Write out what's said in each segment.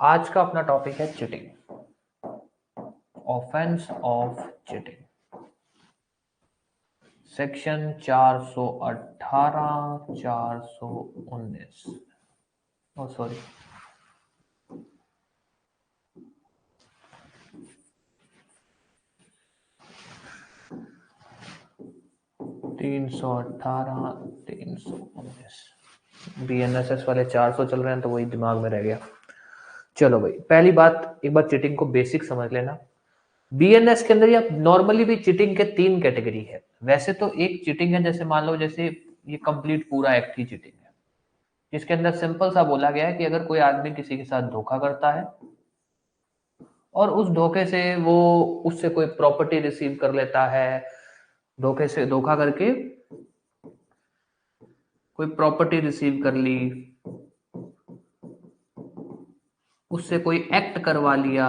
आज का अपना टॉपिक है cheating, offense of cheating. Section 418, 419, oh sorry, तीन सौ 319। BNSS वाले 400 चल रहे हैं तो वही दिमाग में रह गया। चलो भाई, पहली बात, एक बार चीटिंग को बेसिक समझ लेना। बीएनएस के अंदर या नॉर्मली भी चीटिंग के 3 कैटेगरी है। वैसे तो एक चीटिंग है, जैसे मान लो जैसे ये कंप्लीट पूरा एक्ट ही चीटिंग है, जिसके अंदर सिंपल सा बोला गया है कि अगर कोई आदमी किसी के साथ धोखा करता है और उस धोखे से वो उससे कोई प्रॉपर्टी रिसीव कर लेता है, धोखे से धोखा करके कोई प्रॉपर्टी रिसीव कर ली, उससे कोई एक्ट करवा लिया,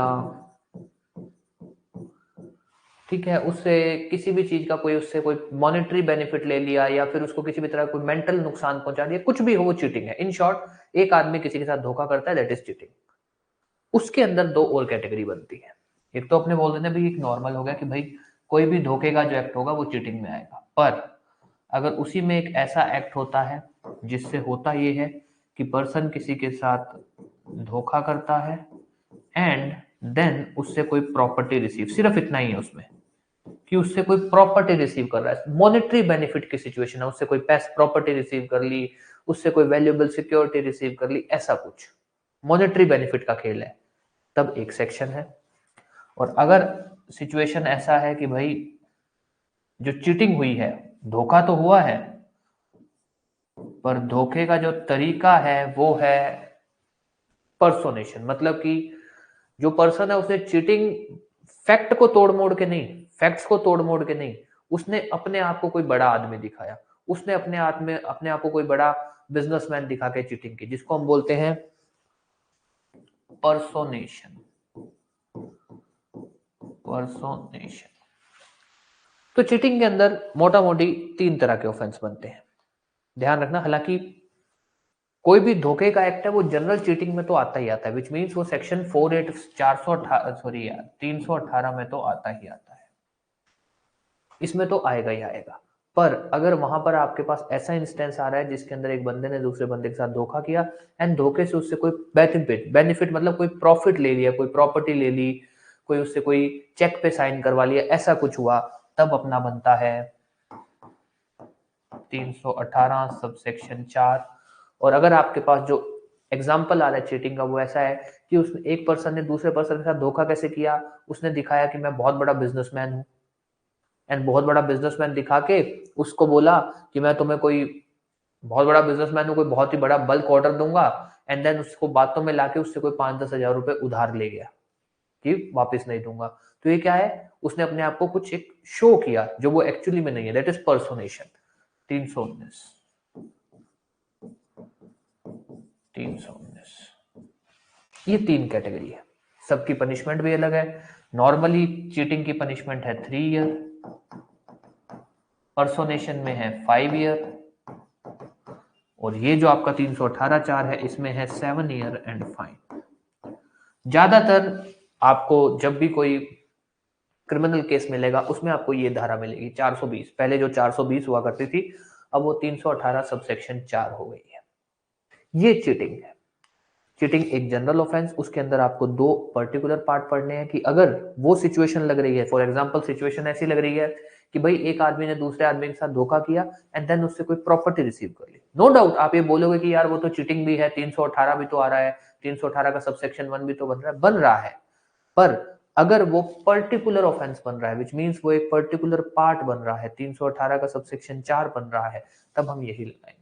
ठीक है, उससे किसी भी चीज का कोई उससे कोई मॉनेटरी बेनिफिट ले लिया या फिर उसको किसी भी तरह कोई मेंटल नुकसान पहुंचा दिया, कुछ भी हो वो चीटिंग है। इन शॉर्ट, एक आदमी किसी के साथ धोखा करता है, दैट इज चीटिंग। उसके अंदर दो और कैटेगरी बनती है। एक तो अपने बोल देते हैं भाई, एक नॉर्मल हो गया कि भाई कोई भी धोखे का जो एक्ट होगा वो चीटिंग में आएगा, पर अगर उसी में एक ऐसा एक्ट होता है जिससे होता ये है कि पर्सन किसी के साथ धोखा करता है एंड देन उससे कोई प्रॉपर्टी रिसीव, सिर्फ इतना ही है उसमें कि उससे कोई प्रॉपर्टी रिसीव कर रहा है, मॉनेटरी बेनिफिट की सिचुएशन है, उससे कोई पैस प्रॉपर्टी रिसीव कर ली, उससे कोई वैल्यूएबल सिक्योरिटी रिसीव कर ली, ऐसा कुछ मॉनेटरी बेनिफिट का खेल है, तब एक सेक्शन है। और अगर सिचुएशन ऐसा है कि भाई जो चीटिंग हुई है, धोखा तो हुआ है पर धोखे का जो तरीका है वो है पर्सोनेशन, मतलब कि जो पर्सन है उसने चीटिंग फैक्ट को तोड़ मोड़ के नहीं, फैक्ट्स को तोड़ मोड़ के नहीं, उसने अपने आप को कोई बड़ा आदमी दिखाया, उसने अपने आप को कोई बड़ा बिजनेसमैन दिखा के चीटिंग की, जिसको हम बोलते हैं पर्सोनेशन। पर्सोनेशन। तो चीटिंग के अंदर मोटा मोटी 3 तरह के ऑफेंस बनते हैं, ध्यान रखना। हालांकि कोई भी धोखे का एक्ट है वो जनरल चीटिंग में तो आता ही आता है, विच मीन्स वो सेक्शन 48 418 सॉरी यार 318 में तो आता ही आता है, इसमें तो आएगा ही आएगा। पर अगर वहां पर आपके पास ऐसा इंस्टेंस आ रहा है जिसके अंदर एक बंदे ने दूसरे बंदे के साथ धोखा किया एंड धोखे से उससे कोई बेनिफिट मतलब कोई प्रॉफिट ले लिया, कोई प्रॉपर्टी ले ली, कोई उससे कोई चेक पे साइन करवा लिया, ऐसा कुछ हुआ, तब अपना बनता है 318 सब सेक्शन 4। और अगर आपके पास जो एग्जाम्पल आ रहा है चीटिंग का वो ऐसा है कि उसने एक पर्सन ने दूसरे पर्सन के साथ धोखा कैसे किया, उसने दिखाया कि मैं बहुत बड़ा बिजनेसमैन हूँ एंड बहुत बड़ा बिजनेसमैन दिखा के उसको बोला कि मैं तुम्हें कोई बहुत बड़ा बिजनेसमैन हूँ, कोई बहुत ही बड़ा बल्क ऑर्डर दूंगा, एंड देन उसको बातों में लाके उससे कोई 5-10 हजार रुपए उधार ले गया कि वापस नहीं दूंगा। तो ये क्या है, उसने अपने आप को कुछ एक शो किया जो वो एक्चुअली में नहीं है, दैट इज पर्सोनेशन। 319, 319, ये 3 कैटेगरी है। सबकी पनिशमेंट भी अलग है। नॉर्मली चीटिंग की पनिशमेंट है 3 ईयर, पर्सोनेशन में है 5 ईयर, और ये जो आपका 318(4) है इसमें है 7 ईयर एंड फाइन। ज्यादातर आपको जब भी कोई क्रिमिनल केस मिलेगा उसमें आपको ये धारा मिलेगी 420, पहले जो 420 हुआ करती थी अब वो 318 सब सेक्शन 4 हो गई है। ये चीटिंग है। चीटिंग एक जनरल ऑफेंस, उसके अंदर आपको 2 पर्टिकुलर पार्ट पढ़ने हैं कि अगर वो सिचुएशन लग रही है, फॉर एग्जांपल सिचुएशन ऐसी लग रही है कि भाई एक आदमी ने दूसरे आदमी के साथ धोखा किया एंड देन उससे कोई प्रॉपर्टी रिसीव कर ली, नो डाउट आप ये बोलोगे कि यार वो तो चीटिंग भी है, 318 भी तो आ रहा है, 318 का सबसेक्शन 1 भी तो बन रहा है। पर अगर वो पर्टिकुलर ऑफेंस बन रहा है, विच मीन्स वो एक पर्टिकुलर पार्ट बन रहा है, 318 का सबसेक्शन 4 बन रहा है, तब हम यही लगाएंगे।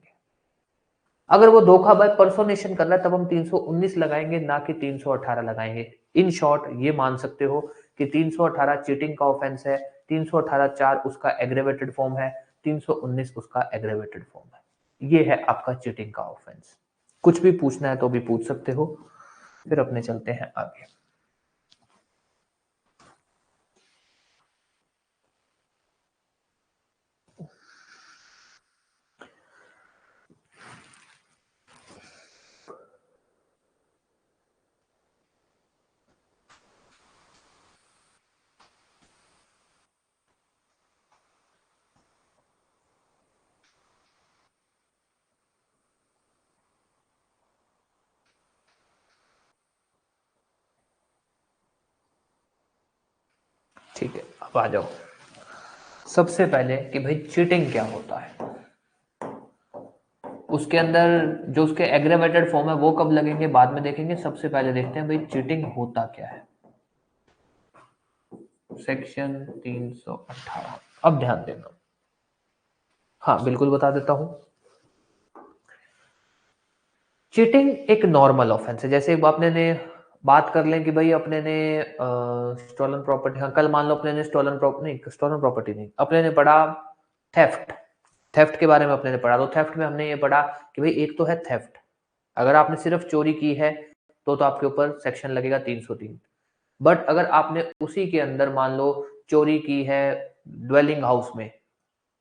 अगर वो धोखा बाय पर्सोनेशन कर रहा है तब हम 319 लगाएंगे, ना कि 318 लगाएंगे। इन शॉर्ट ये मान सकते हो कि 318 चीटिंग का ऑफेंस है, 318(4) उसका एग्रेवेटेड फॉर्म है, 319 उसका एग्रेवेटेड फॉर्म है। ये है आपका चीटिंग का ऑफेंस। कुछ भी पूछना है तो भी पूछ सकते हो, फिर अपने चलते हैं आगे। अब आ जाओ सबसे पहले कि भाई चीटिंग क्या होता है, उसके अंदर जो उसके एग्रेवेटेड फॉर्म है वो कब लगेंगे बाद में देखेंगे। सबसे पहले देखते हैं भाई चीटिंग होता क्या है। सेक्शन 318। अब ध्यान देना, हाँ बिल्कुल बता देता हूं। चीटिंग एक नॉर्मल ऑफेंस है। जैसे आपने ने बात कर लें कि भाई अपने ने स्टोलन प्रॉपर्टी, हाँ कल मान लो अपने ने स्टोलन प्रॉपर्टी नहीं, अपने ने पढ़ा थेफ्ट, थेफ्ट के बारे में अपने ने पढ़ा। तो थेफ्ट में हमने ये पढ़ा कि भाई एक तो है थेफ्ट, अगर आपने सिर्फ चोरी की है तो आपके ऊपर सेक्शन लगेगा 303। बट अगर आपने उसी के अंदर मान लो चोरी की है ड्वेलिंग हाउस में,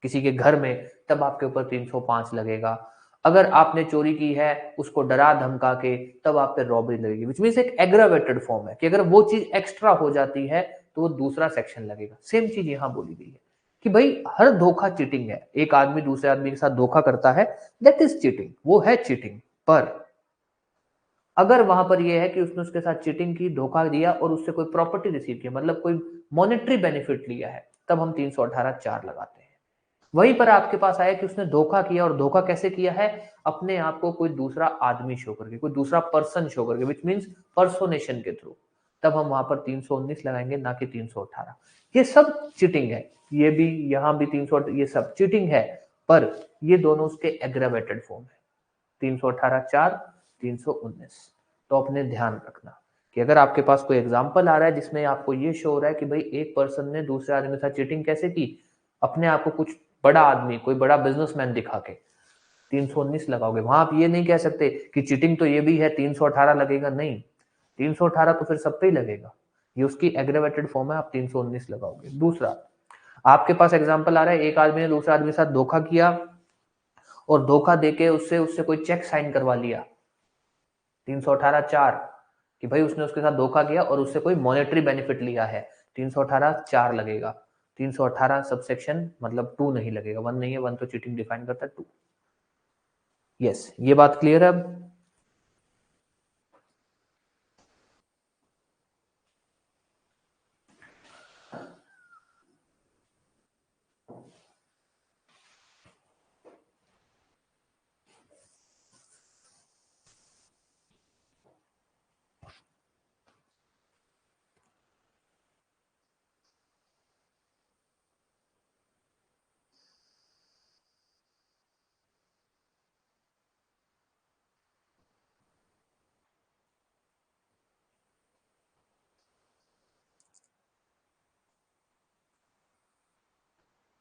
किसी के घर में, तब आपके ऊपर 305 लगेगा। अगर आपने चोरी की है उसको डरा धमका के, तब आप पे रॉबरी लगेगी। विच मीन्स एक एग्रावेटेड फॉर्म है कि अगर वो चीज एक्स्ट्रा हो जाती है तो वो दूसरा सेक्शन लगेगा। सेम चीज यहां बोली गई है कि भाई हर धोखा चीटिंग है। एक आदमी दूसरे आदमी के साथ धोखा करता है, दैट इज चीटिंग, वो है चीटिंग। पर अगर वहां पर यह है कि उसने उसके साथ चीटिंग की, धोखा दिया और उससे कोई प्रॉपर्टी रिसीव की, मतलब कोई मॉनेटरी बेनिफिट लिया है, तब हम 318(4) लगाते हैं। वहीं पर आपके पास आया कि उसने धोखा किया, और धोखा कैसे किया है, अपने आप को कोई दूसरा आदमी शो करके, कोई दूसरा पर्सन शो करके, विच मीन्स पर्सोनेशन के थ्रू, तब हम वहां पर 319 लगाएंगे, ना कि 318। ये सब चीटिंग है, ये भी यहां भी 300, ये सब चीटिंग है, पर ये दोनों उसके एग्रावेटेड फॉर्म है, 318(4), 319। तो अपने ध्यान रखना कि अगर आपके पास कोई एग्जाम्पल आ रहा है जिसमें आपको ये शो हो रहा है कि भाई एक पर्सन ने दूसरे आदमी के साथ चीटिंग कैसे की, अपने आप को कुछ बड़ा आदमी, कोई बड़ा बिजनेसमैन दिखा के, 319 लगाओगे। वहां आप ये नहीं कह सकते कि चीटिंग तो ये भी है 318 लगेगा, नहीं, 318 तो फिर सब पे ही लगेगा, ये उसकी एग्रेवेटेड फॉर्म है, आप 319 लगाओगे। दूसरा, आपके पास एग्जाम्पल आ रहा है एक आदमी ने दूसरे आदमी के साथ धोखा किया और धोखा देके उससे उससे कोई चेक साइन करवा लिया, 318(4), कि भाई उसने उसके साथ धोखा किया और उससे कोई मॉनेटरी बेनिफिट लिया है, 318(4) लगेगा। 318 सबसेक्शन मतलब 2 नहीं लगेगा, 1 नहीं है, 1 तो चीटिंग डिफाइन करता है, 2। यस, ये बात क्लियर है अब?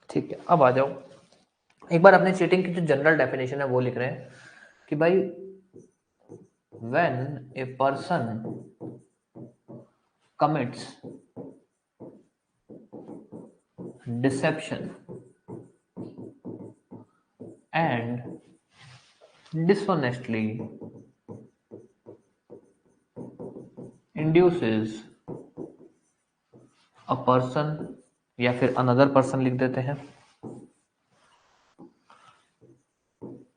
ठीक है, अब आ जाओ एक बार अपने चीटिंग की जो जनरल डेफिनेशन है वो लिख रहे हैं कि भाई when a person commits deception and dishonestly induces a person, या फिर another person लिख देते हैं,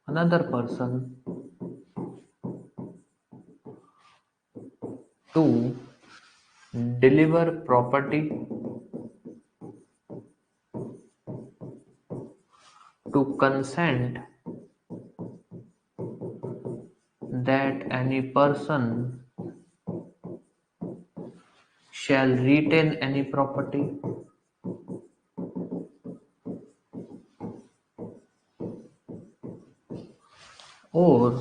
another person to deliver property to consent that any person shall retain any property or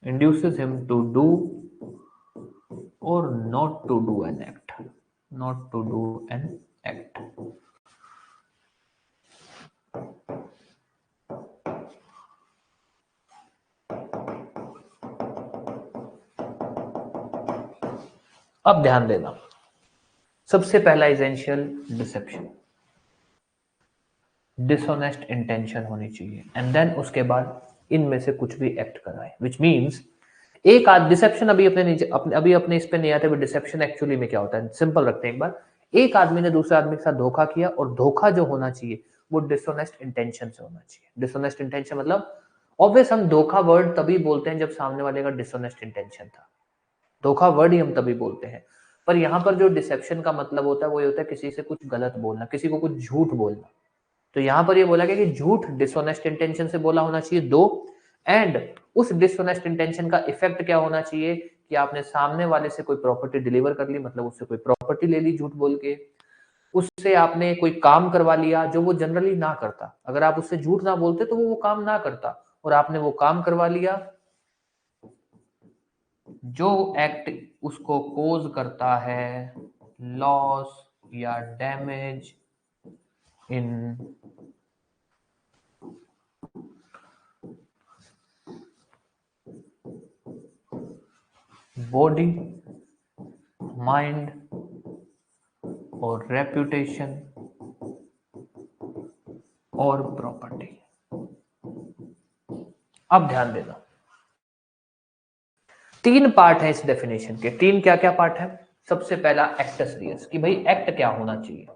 induces him to do or not to do an act, not to do an act। अब ध्यान देना, सबसे पहला essential dissipation, dishonest intention होनी चाहिए, and then उसके बाद इनमें से कुछ भी एक्ट कराए, विच मीन्स एक डिसेप्शन अभी अपने नीचे अभी अपने इस पे नहीं आते, डिसेप्शन एक्चुअली में क्या होता है, सिंपल रखते हैं एक बार। एक आदमी ने दूसरे आदमी के साथ धोखा किया, और धोखा जो होना चाहिए वो डिसऑनेस्ट इंटेंशन से होना चाहिए। डिसऑनेस्ट इंटेंशन मतलब ऑब्वियस, हम धोखा वर्ड तभी बोलते हैं जब सामने वाले का डिसऑनेस्ट इंटेंशन था, धोखा वर्ड ही हम तभी बोलते हैं। पर यहाँ पर जो डिसेप्शन का मतलब होता है वो ये होता है किसी से कुछ गलत बोलना, किसी को कुछ झूठ बोलना। तो यहाँ पर ये बोला गया कि झूठ डिसऑनेस्ट इंटेंशन से बोला होना चाहिए 2, एंड उस डिसऑनेस्ट इंटेंशन का इफेक्ट क्या होना चाहिए कि आपने सामने वाले से कोई प्रॉपर्टी डिलीवर कर ली, मतलब उससे कोई प्रॉपर्टी ले ली झूठ बोल के, उससे आपने कोई काम करवा लिया जो वो जनरली ना करता। अगर आप उससे झूठ ना बोलते तो वो काम ना करता, और आपने वो काम करवा लिया जो एक्ट उसको कोज करता है लॉस या डैमेज इन बॉडी, माइंड और रेपुटेशन और प्रॉपर्टी। अब ध्यान देना, 3 पार्ट है इस डेफिनेशन के। 3 क्या क्या पार्ट है? सबसे पहला एक्टस रियस, कि भाई एक्ट क्या होना चाहिए।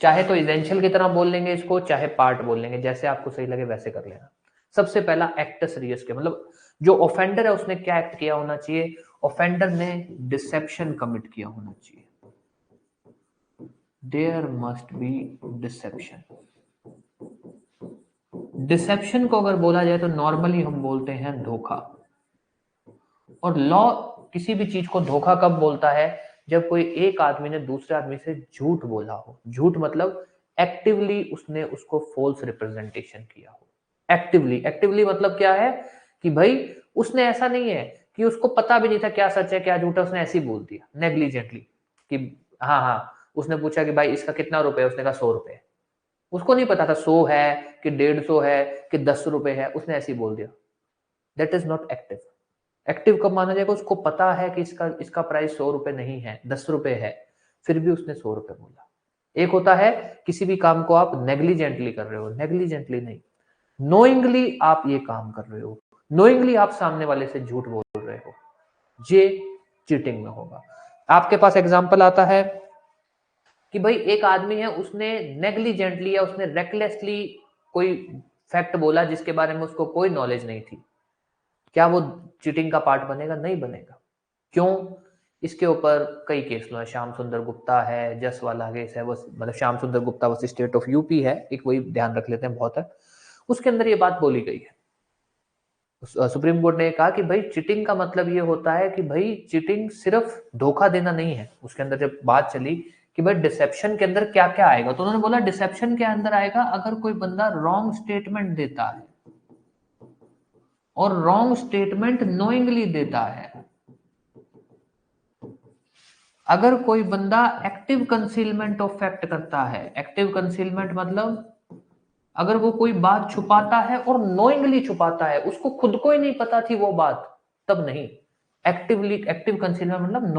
चाहे तो इसेंशियल की तरह बोल लेंगे इसको, चाहे पार्ट बोल लेंगे, जैसे आपको सही लगे वैसे कर लेना। सबसे पहला एक्टस रियस के मतलब जो ऑफेंडर है उसने क्या एक्ट किया होना चाहिए? ऑफेंडर ने डिसेप्शन कमिट किया होना चाहिए। There must be deception. Deception को अगर बोला जाए तो नॉर्मली हम बोलते हैं धोखा, और लॉ किसी भी चीज को धोखा कब बोलता है? जब कोई एक आदमी ने दूसरे आदमी से झूठ बोला हो। झूठ मतलब एक्टिवली उसने उसको फॉल्स रिप्रेजेंटेशन किया हो। एक्टिवली मतलब क्या है कि भाई उसने ऐसा नहीं है कि उसको पता भी नहीं था क्या सच है क्या झूठ है, उसने ऐसे ही बोल दिया नेग्लिजेंटली कि हाँ हाँ, उसने पूछा कि भाई इसका कितना रुपए है, उसने कहा 100 रुपए। उसको नहीं पता था 100 है कि 150 है कि 10 रुपए है, उसने ऐसे ही बोल दिया। That is not active. Active कब माना जाएगा? उसको पता है कि इसका प्राइस 100 रुपए नहीं है, 10 रुपए है, फिर भी उसने 100 रुपए बोला। एक होता है किसी भी काम को आप नेग्लिजेंटली कर रहे हो, नेग्लिजेंटली नहीं, नोइंगली आप ये काम कर रहे हो, नोइंगली आप सामने वाले से झूठ बोल रहे हो, ये चीटिंग में होगा। आपके पास एग्जांपल आता है कि भाई एक आदमी है, उसने नेग्लिजेंटली या उसने रेकलेसली कोई फैक्ट बोला जिसके बारे में उसको कोई नॉलेज नहीं थी। क्या वो चीटिंग का पार्ट बनेगा? नहीं बनेगा। क्यों? इसके ऊपर कई केस लो है, श्याम सुंदर गुप्ता है, जस वाला केस है, वो मतलब श्याम सुंदर गुप्ता वो स्टेट ऑफ यूपी है, एक वही ध्यान रख लेते हैं बहुत है। उसके अंदर ये बात बोली गई है, सुप्रीम कोर्ट ने कहा कि भाई चीटिंग का मतलब ये होता है कि भाई चीटिंग सिर्फ धोखा देना नहीं है। उसके अंदर जब बात चली कि भाई डिसेप्शन के अंदर क्या क्या आएगा, तो उन्होंने बोला डिसेप्शन के अंदर आएगा अगर कोई बंदा रॉन्ग स्टेटमेंट देता है, और रॉन्ग स्टेटमेंट नोइंगली देता है। अगर कोई बंदा एक्टिव कंसीलमेंट ऑफ फैक्ट करता है, एक्टिव कंसीलमेंट मतलब अगर वो कोई बात छुपाता है और नोइंगली छुपाता है, उसको खुद को ही नहीं पता थी वो बात, तब नहीं। एक्टिव कंसीलमेंट मतलब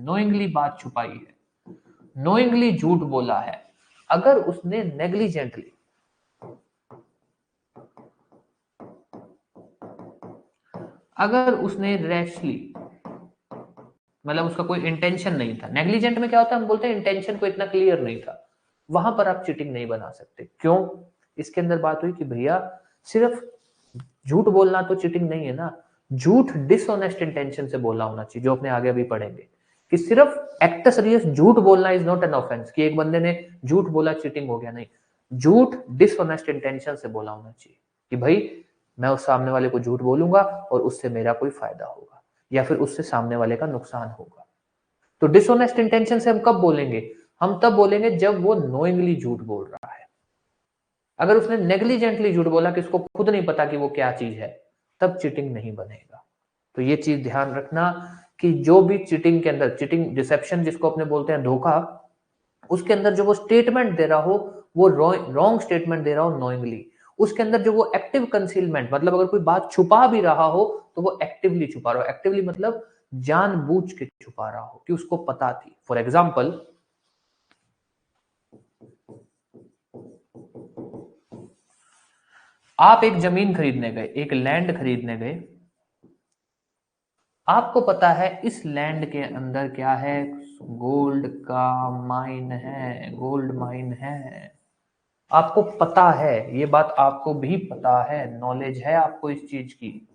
नोइंगली बात छुपाई है, नोइंगली झूठ बोला है। अगर उसने नेग्लिजेंटली, अगर उसने रैशली, मतलब उसका कोई इंटेंशन नहीं था। नेग्लिजेंट में क्या होता है, हम बोलते हैं इंटेंशन को इतना क्लियर नहीं था, वहां पर आप चीटिंग नहीं बना सकते। क्यों? इसके अंदर बात हुई कि भैया सिर्फ झूठ बोलना तो चीटिंग नहीं है ना, झूठ डिसऑनेस्ट इंटेंशन से बोलना होना चाहिए, जो अपने आगे अभी पढ़ेंगे कि सिर्फ एक्टस रियस झूठ बोलना इज नॉट एन ऑफेंस, कि एक बंदे ने झूठ बोला चीटिंग हो गया, नहीं। झूठ डिसऑनेस्ट इंटेंशन से बोला होना चाहिए कि भाई मैं उस सामने वाले को झूठ बोलूंगा और उससे मेरा कोई फायदा होगा या फिर उससे सामने वाले का नुकसान होगा। तो डिसऑनेस्ट इंटेंशन से हम कब बोलेंगे? हम तब बोलेंगे जब वो नोइंगली झूठ बोल रहा है। अगर उसने नेग्लिजेंटली झूठ बोला कि उसको खुद नहीं पता कि वो क्या चीज है, तब चीटिंग नहीं बनेगा। तो ये चीज ध्यान रखना कि जो भी चीटिंग के अंदर, चीटिंग डिसेप्शन जिसको अपने बोलते हैं धोखा, उसके अंदर जो वो स्टेटमेंट दे रहा हो वो रॉन्ग स्टेटमेंट दे रहा हो नोइंगली। उसके अंदर जो वो एक्टिव कंसीलमेंट मतलब अगर कोई बात छुपा भी रहा हो तो वो एक्टिवली छुपा रहा हो। एक्टिवली मतलब जानबूझ के छुपा रहा हो कि उसको पता थी। फॉर एग्जाम्पल, आप एक जमीन खरीदने गए, एक लैंड खरीदने गए, आपको पता है इस लैंड के अंदर क्या है, गोल्ड का माइन है, गोल्ड माइन है। आपको पता है, ये बात आपको भी पता है, नॉलेज है आपको इस चीज की,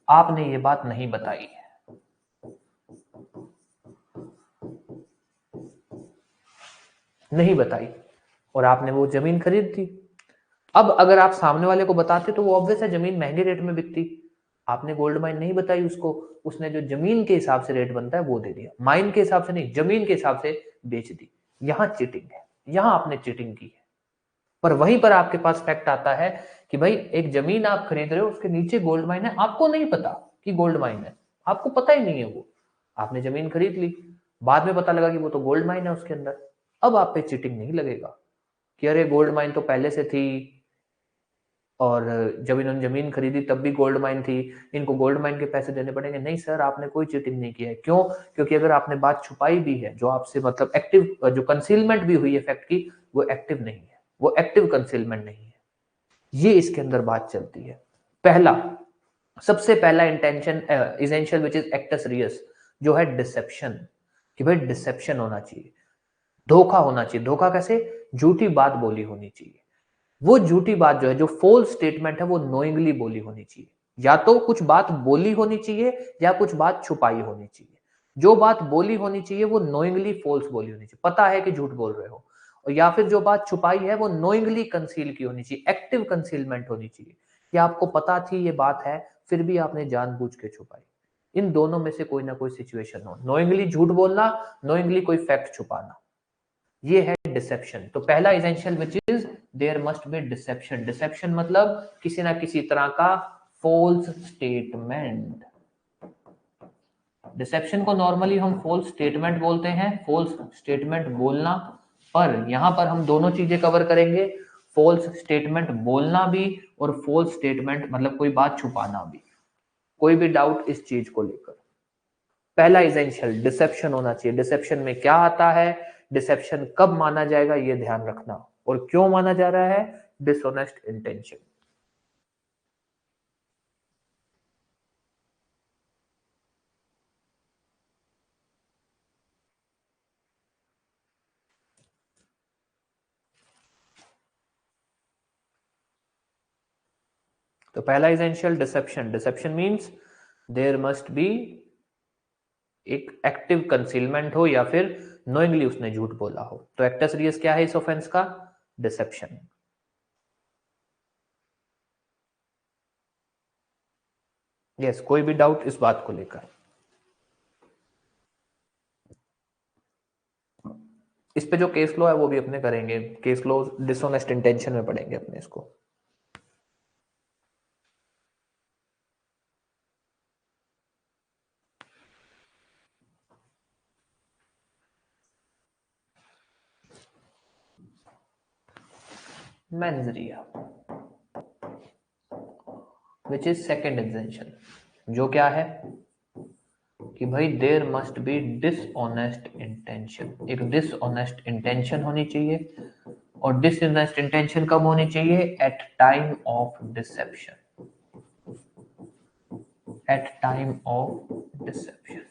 आपने ये बात नहीं बताई है। नहीं बताई और आपने वो जमीन खरीद दी। अब अगर आप सामने वाले को बताते तो वो ऑब्वियस है जमीन महंगे रेट में बिकती। आपने गोल्ड माइन नहीं बताई उसको, उसने जो जमीन के हिसाब से रेट बनता है वो दे दिया, माइन के हिसाब से नहीं, जमीन के हिसाब से बेच दी। यहां चीटिंग है, यहां आपने चीटिंग की है। पर वहीं पर आपके पास फैक्ट आता है कि भाई एक जमीन आप खरीद रहे हो, उसके नीचे गोल्ड माइन है, आपको नहीं पता कि गोल्ड माइन है, आपको पता ही नहीं है वो, आपने जमीन खरीद ली, बाद में पता लगा कि वो तो गोल्ड माइन है उसके अंदर। अब आप पे चीटिंग नहीं लगेगा कि अरे गोल्ड माइन तो पहले से थी और जब इन्होंने जमीन खरीदी तब भी गोल्ड माइन थी, इनको गोल्ड माइन के पैसे देने पड़ेंगे। नहीं सर, आपने कोई चीटिंग नहीं किया है। क्यों? क्योंकि अगर आपने बात छुपाई भी है, जो आपसे मतलब एक्टिव जो कंसीलमेंट भी हुई है फैक्ट की, वो एक्टिव नहीं है, वो एक्टिव कंसीलमेंट नहीं है। ये इसके अंदर बात चलती है। पहला, सबसे पहला intention essential which is actus reus, जो है डिसेप्शन, कि भाई डिसेप्शन होना चाहिए, धोखा होना चाहिए। धोखा कैसे? झूठी बात बोली होनी चाहिए। वो झूठी बात जो है, जो फॉल्स स्टेटमेंट है, वो नोइंगली बोली होनी चाहिए। या तो कुछ बात बोली होनी चाहिए या कुछ बात छुपाई होनी चाहिए। जो बात बोली होनी चाहिए वो नोइंगली फॉल्स बोली होनी चाहिए, पता है कि झूठ बोल रहे हो। और या फिर जो बात छुपाई है वो नोइंगली कंसील की होनी चाहिए, एक्टिव कंसीलमेंट होनी चाहिए कि आपको पता थी ये बात है फिर भी आपने जानबूझ के छुपाई। इन दोनों में से कोई ना कोई सिचुएशन हो, नोइंगली झूठ बोलना, नोइंगली कोई फैक्ट छुपाना, ये है डिसेप्शन। तो पहला essential which is there must be deception. Deception मतलब किसी ना किसी तरह का फॉल्स स्टेटमेंट। डिसेप्शन को नॉर्मली हम फॉल्स स्टेटमेंट बोलते हैं, फॉल्स स्टेटमेंट बोलना। पर यहां पर हम दोनों चीजें कवर करेंगे, फॉल्स स्टेटमेंट बोलना भी और फॉल्स स्टेटमेंट मतलब कोई बात छुपाना भी। कोई भी डाउट इस चीज को लेकर? पहला इसेंशियल डिसेप्शन होना चाहिए। डिसेप्शन में क्या आता है, डिसेप्शन कब माना जाएगा, ये ध्यान रखना। और क्यों माना जा रहा है? Dishonest intention. तो पहला essential deception. Deception means there must be एक एक्टिव कंसीलमेंट हो या फिर नोइंगली उसने झूठ बोला हो। तो एक्टस रियस क्या है इस ऑफेंस का? डिसेप्शन। यस, कोई भी डाउट इस बात को लेकर? इस पे जो केस लो है वो भी अपने करेंगे, केस लो डिसऑनेस्ट इंटेंशन में पढ़ेंगे अपने इसको। मेंजरिया विच इज सेकेंड एक्सेंशन, जो क्या है कि भाई there must be dishonest intention. एक डिसऑनेस्ट इंटेंशन होनी चाहिए और डिसऑनेस्ट इंटेंशन कब होनी चाहिए? At time of deception. At time of deception.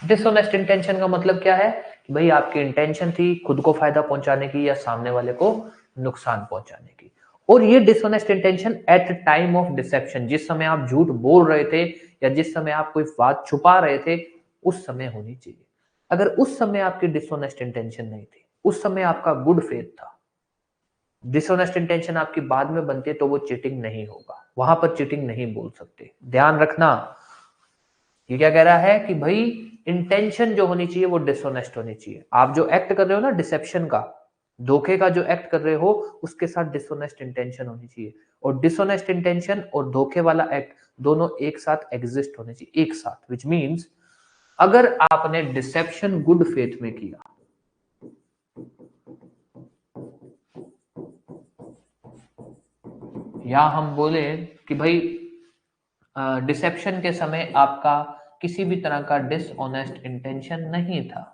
Dishonest intention का मतलब क्या है कि भाई आपकी इंटेंशन थी खुद को फायदा पहुंचाने की या सामने वाले को नुकसान पहुंचाने की। और ये dishonest intention at time of deception, जिस समय आप झूठ बोल रहे थे या जिस समय आप कोई बात छुपा रहे थे उस समय होनी चाहिए। अगर उस समय आपकी डिसऑनेस्ट इंटेंशन नहीं थी, उस समय आपका गुड फेथ था, डिसऑनेस्ट इंटेंशन आपकी बाद में बनती है, तो वो चीटिंग नहीं होगा, वहां पर चीटिंग नहीं बोल सकते। ध्यान रखना, ये क्या कह रहा है कि भाई इंटेंशन जो होनी चाहिए वो डिसऑनेस्ट होनी चाहिए। आप जो एक्ट कर रहे हो ना डिसेप्शन का, धोखे का जो एक्ट कर रहे हो, उसके साथ डिसऑनेस्ट इंटेंशन होनी चाहिए। और डिसऑनेस्ट इंटेंशन और धोखे वाला एक्ट दोनों एक साथ एग्जिस्ट होने चाहिए, एक साथ। विच मीन्स अगर आपने डिसेप्शन गुड फेथ में किया, या हम बोले कि भाई डिसेप्शन के समय आपका किसी भी तरह का डिसऑनेस्ट इंटेंशन नहीं था,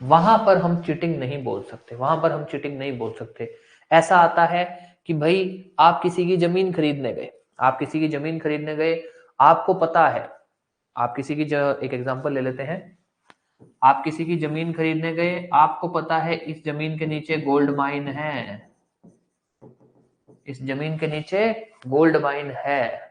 वहां पर हम चीटिंग नहीं बोल सकते, वहां पर हम चीटिंग नहीं बोल सकते। ऐसा आता है कि भाई आप किसी की जमीन खरीदने गए, आप किसी की जमीन खरीदने गए, आपको पता है, आप किसी की एक एग्जांपल ले लेते हैं, आप किसी की जमीन खरीदने गए, आपको पता है इस जमीन के नीचे गोल्ड माइन है, इस जमीन के नीचे गोल्ड माइन है।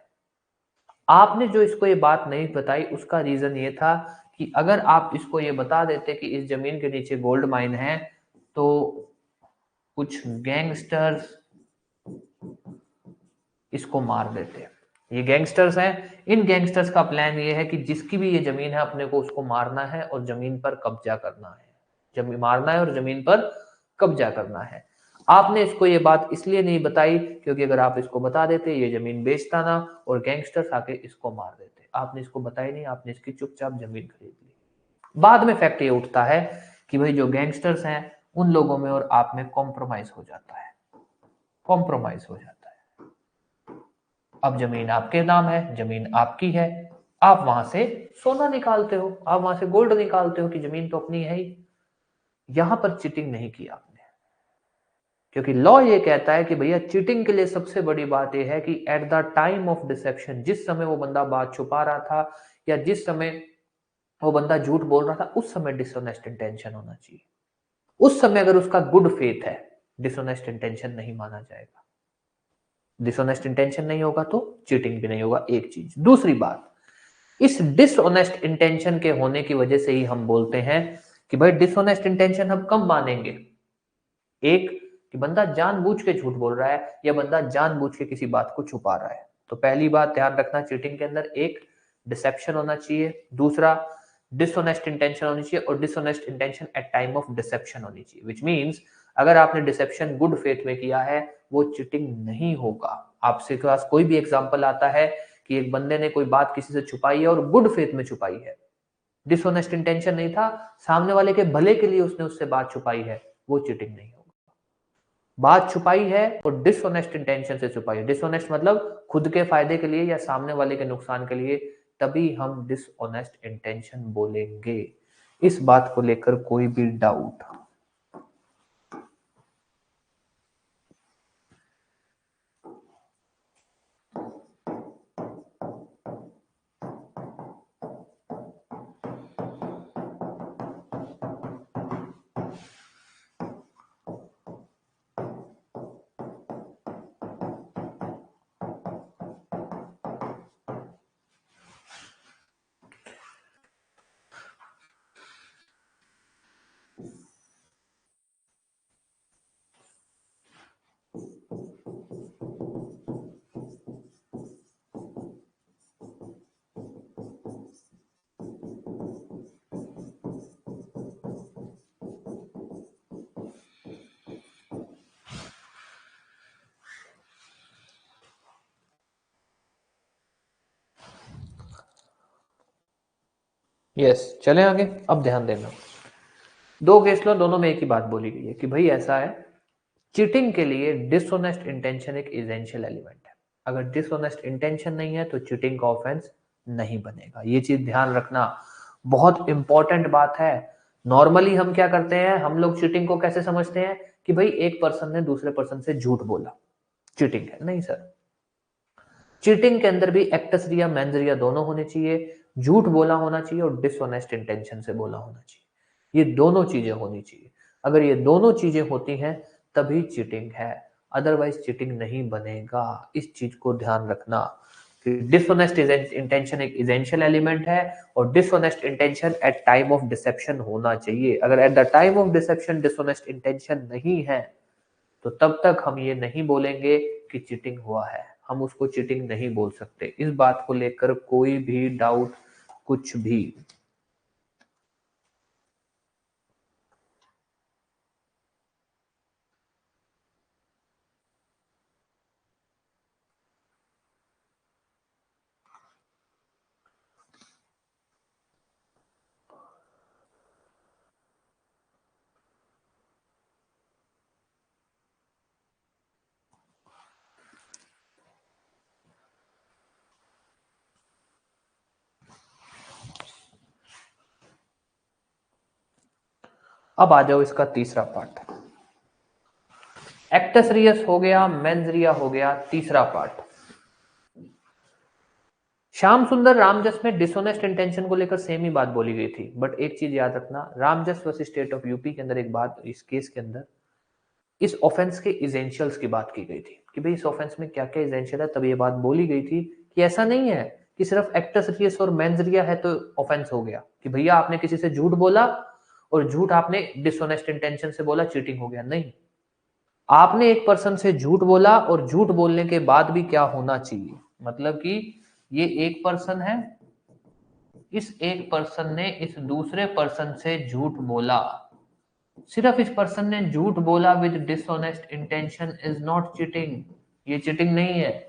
आपने जो इसको ये बात नहीं बताई उसका रीजन ये था कि अगर आप इसको ये बता देते कि इस जमीन के नीचे गोल्ड माइन है तो कुछ गैंगस्टर्स इसको मार देते। ये गैंगस्टर्स हैं, इन गैंगस्टर्स का प्लान ये है कि जिसकी भी ये जमीन है अपने को उसको मारना है और जमीन पर कब्जा करना है, जमीन मारना है और जमीन पर कब्जा करना है। आपने इसको ये बात इसलिए नहीं बताई क्योंकि अगर आप इसको बता देते ये जमीन बेचता ना और गैंगस्टर्स आके इसको मार देते। आपने इसको बताया नहीं, आपने इसकी चुपचाप जमीन खरीद ली। बाद में फैक्ट ये उठता है कि भाई जो गैंगस्टर्स हैं उन लोगों में और आप में कॉम्प्रोमाइज हो जाता है, कॉम्प्रोमाइज हो जाता है। अब जमीन आपके नाम है, जमीन आपकी है, आप वहां से सोना निकालते हो, आप वहां से गोल्ड निकालते हो कि जमीन तो अपनी है ही। यहां पर चीटिंग नहीं की आपने, क्योंकि लॉ ये कहता है कि भैया चीटिंग के लिए सबसे बड़ी बात यह है कि eight the time of deception, जिस समय वो बंदा बात छुपा रहा था या जिस समय वो बंदा झूठ बोल रहा था उस समय डिसऑनेस्ट इंटेंशन होना चाहिए। उस समय अगर उसका गुड फेथ है, डिसऑनेस्ट इंटेंशन नहीं माना जाएगा। डिसऑनेस्ट इंटेंशन नहीं होगा तो चीटिंग भी नहीं होगा, एक चीज। दूसरी बात, इस डिसऑनेस्ट इंटेंशन के होने की वजह से ही हम बोलते हैं कि भाई डिसऑनेस्ट इंटेंशन हम कब मानेंगे। एक कि बंदा जानबूझ के झूठ बोल रहा है या बंदा जानबूझ के किसी बात को छुपा रहा है। तो पहली बात ध्यान रखना चीटिंग के अंदर, एक डिसेप्शन होना चाहिए, दूसरा डिसऑनेस्ट इंटेंशन होनी चाहिए और dishonest intention at time of deception होनी चाहिए। विच मींस अगर आपने डिसेप्शन गुड फेथ में किया है वो चीटिंग नहीं होगा। आपसे पास कोई भी एग्जांपल आता है कि एक बंदे ने कोई बात किसी से छुपाई है और गुड फेथ में छुपाई है, डिसऑनेस्ट इंटेंशन नहीं था, सामने वाले के भले के लिए उसने उससे बात छुपाई है, वो चीटिंग नहीं होगा। बात छुपाई है और डिसऑनेस्ट इंटेंशन से छुपाई है, डिसऑनेस्ट मतलब खुद के फायदे के लिए या सामने वाले के नुकसान के लिए, तभी हम डिसऑनेस्ट इंटेंशन बोलेंगे। इस बात को लेकर कोई भी डाउट? यस, चलें आगे। अब ध्यान देना, दो केस लो, दोनों में एक ही बात बोली गई है कि भाई ऐसा है, चीटिंग के लिए डिसऑनेस्ट इंटेंशन एक एसेंशियल एलिमेंट है। अगर डिसऑनेस्ट इंटेंशन नहीं है तो चीटिंग का ऑफेंस नहीं बनेगा। ये चीज ध्यान रखना, बहुत इंपॉर्टेंट बात है। नॉर्मली हम क्या करते हैं, हम लोग चीटिंग को कैसे समझते हैं कि भाई एक पर्सन ने दूसरे पर्सन से झूठ बोला, चीटिंग है। नहीं सर, चीटिंग के अंदर भी एक्टस रिया मेंस रिया दोनों होने चाहिए, झूठ बोला होना चाहिए और डिसऑनेस्ट इंटेंशन से बोला होना चाहिए। ये दोनों चीजें होनी चाहिए। अगर ये दोनों चीजें होती हैं तभी चीटिंग है, अदरवाइज चीटिंग नहीं बनेगा। इस चीज को ध्यान रखना कि डिसऑनेस्ट इंटेंशन एक एसेंशियल एलिमेंट है और dishonest intention at time of deception होना चाहिए। अगर at the time of deception dishonest intention नहीं है तो तब तक हम ये नहीं बोलेंगे कि चीटिंग हुआ है, हम उसको चीटिंग नहीं बोल सकते। इस बात को लेकर कोई भी डाउट, कुछ भी? अब आ जाओ इसका तीसरा पार्ट। एक्टस रियस हो गया, मेंस रिया हो गया, तीसरा पार्ट। श्याम सुंदर रामजस में डिसऑनेस्ट इंटेंशन को लेकर सेम ही बात बोली गई थी, बट एक चीज याद रखना, Ramjas versus state of UP के अंदर एक बात, इस केस के अंदर इस ऑफेंस के इजेंशियल्स की बात की गई थी कि भाई इस ऑफेंस में क्या क्या इजेंशियल है। तब ये बात बोली गई थी कि ऐसा नहीं है कि सिर्फ एक्टस रियस और मेंस रिया है तो ऑफेंस हो गया, कि भैया आपने किसी से झूठ बोला और झूठ आपने डिसऑनेस्ट इंटेंशन से बोला, चीटिंग हो गया। नहीं, आपने एक पर्सन से झूठ बोला और झूठ बोलने के बाद भी क्या होना चाहिए, मतलब कि ये एक पर्सन है, इस एक पर्सन ने इस दूसरे पर्सन से झूठ बोला, सिर्फ इस पर्सन ने झूठ बोला with dishonest intention is not cheating, ये चीटिंग नहीं है।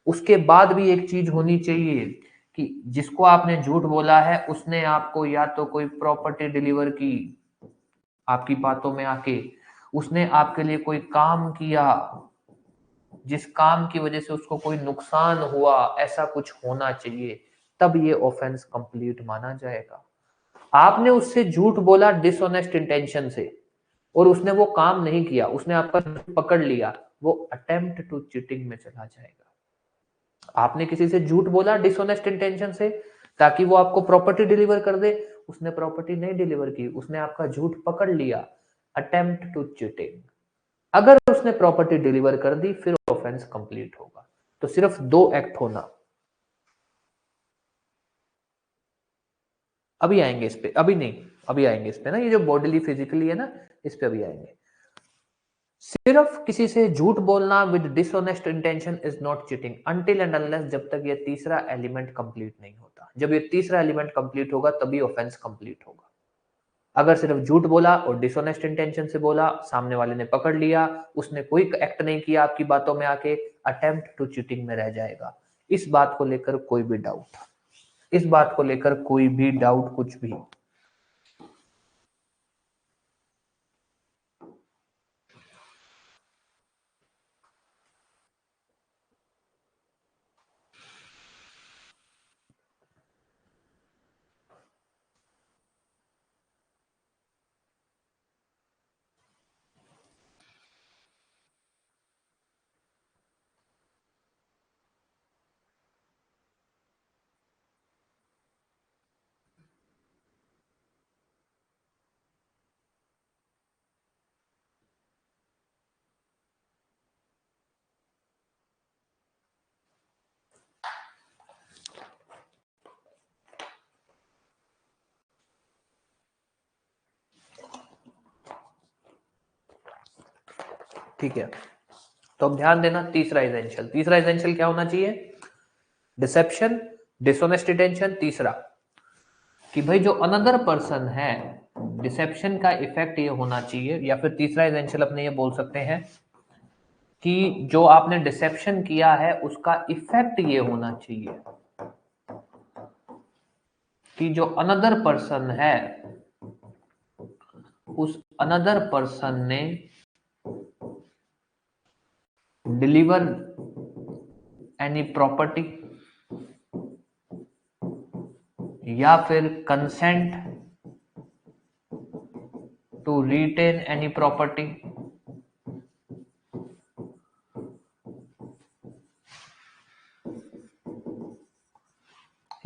उसके बाद भी एक चीज होनी चाहिए कि जिसको आपने झूठ बोला है उसने आपको या तो कोई प्रॉपर्टी डिलीवर की, आपकी बातों में आके उसने आपके लिए कोई काम किया, जिस काम की वजह से उसको कोई नुकसान हुआ, ऐसा कुछ होना चाहिए, तब ये ऑफेंस कंप्लीट माना जाएगा। आपने उससे झूठ बोला डिसऑनेस्ट इंटेंशन से और उसने वो काम नहीं किया, उसने आपका पकड़ लिया, वो अटेम्प्ट टू चीटिंग में चला जाएगा। आपने किसी से झूठ बोला डिसऑनेस्ट इंटेंशन से ताकि वो आपको प्रॉपर्टी डिलीवर कर दे, उसने प्रॉपर्टी नहीं डिलीवर की, उसने आपका झूठ पकड़ लिया, अटेम्प्ट टू चीटिंग। अगर उसने प्रॉपर्टी डिलीवर कर दी फिर ऑफेंस कंप्लीट होगा। तो सिर्फ दो एक्ट होना। अभी आएंगे इस पे, अभी नहीं, अभी आएंगे इस पे ना, ये जो बॉडीली फिजिकली है ना, इस पे अभी आएंगे। सिर्फ किसी से झूठ बोलना with dishonest intention is not cheating until and unless जब तक ये तीसरा एलिमेंट कंप्लीट नहीं होता। जब ये तीसरा एलिमेंट कंप्लीट होगा तभी ऑफेंस कंप्लीट होगा। अगर सिर्फ झूठ बोला और डिसऑनेस्ट इंटेंशन से बोला, सामने वाले ने पकड़ लिया, उसने कोई एक्ट नहीं किया आपकी बातों में आके, अटेम्प्ट टू चीटिंग में रह जाएगा। इस बात को लेकर कोई भी डाउट, इस बात को लेकर कोई भी डाउट, कुछ भी? ठीक है, तो अब ध्यान देना, तीसरा एसेंशियल, तीसरा एसेंशियल क्या होना चाहिए? Deception, dishonest intention. तीसरा कि भाई जो अनदर पर्सन है, डिसेप्शन का इफेक्ट ये होना चाहिए, या फिर तीसरा एसेंशियल अपने ये बोल सकते हैं कि जो आपने डिसेप्शन किया है उसका इफेक्ट ये होना चाहिए कि जो अनदर पर्सन है उस अनदर पर्सन ने डिलीवर एनी प्रॉपर्टी या फिर consent to retain any property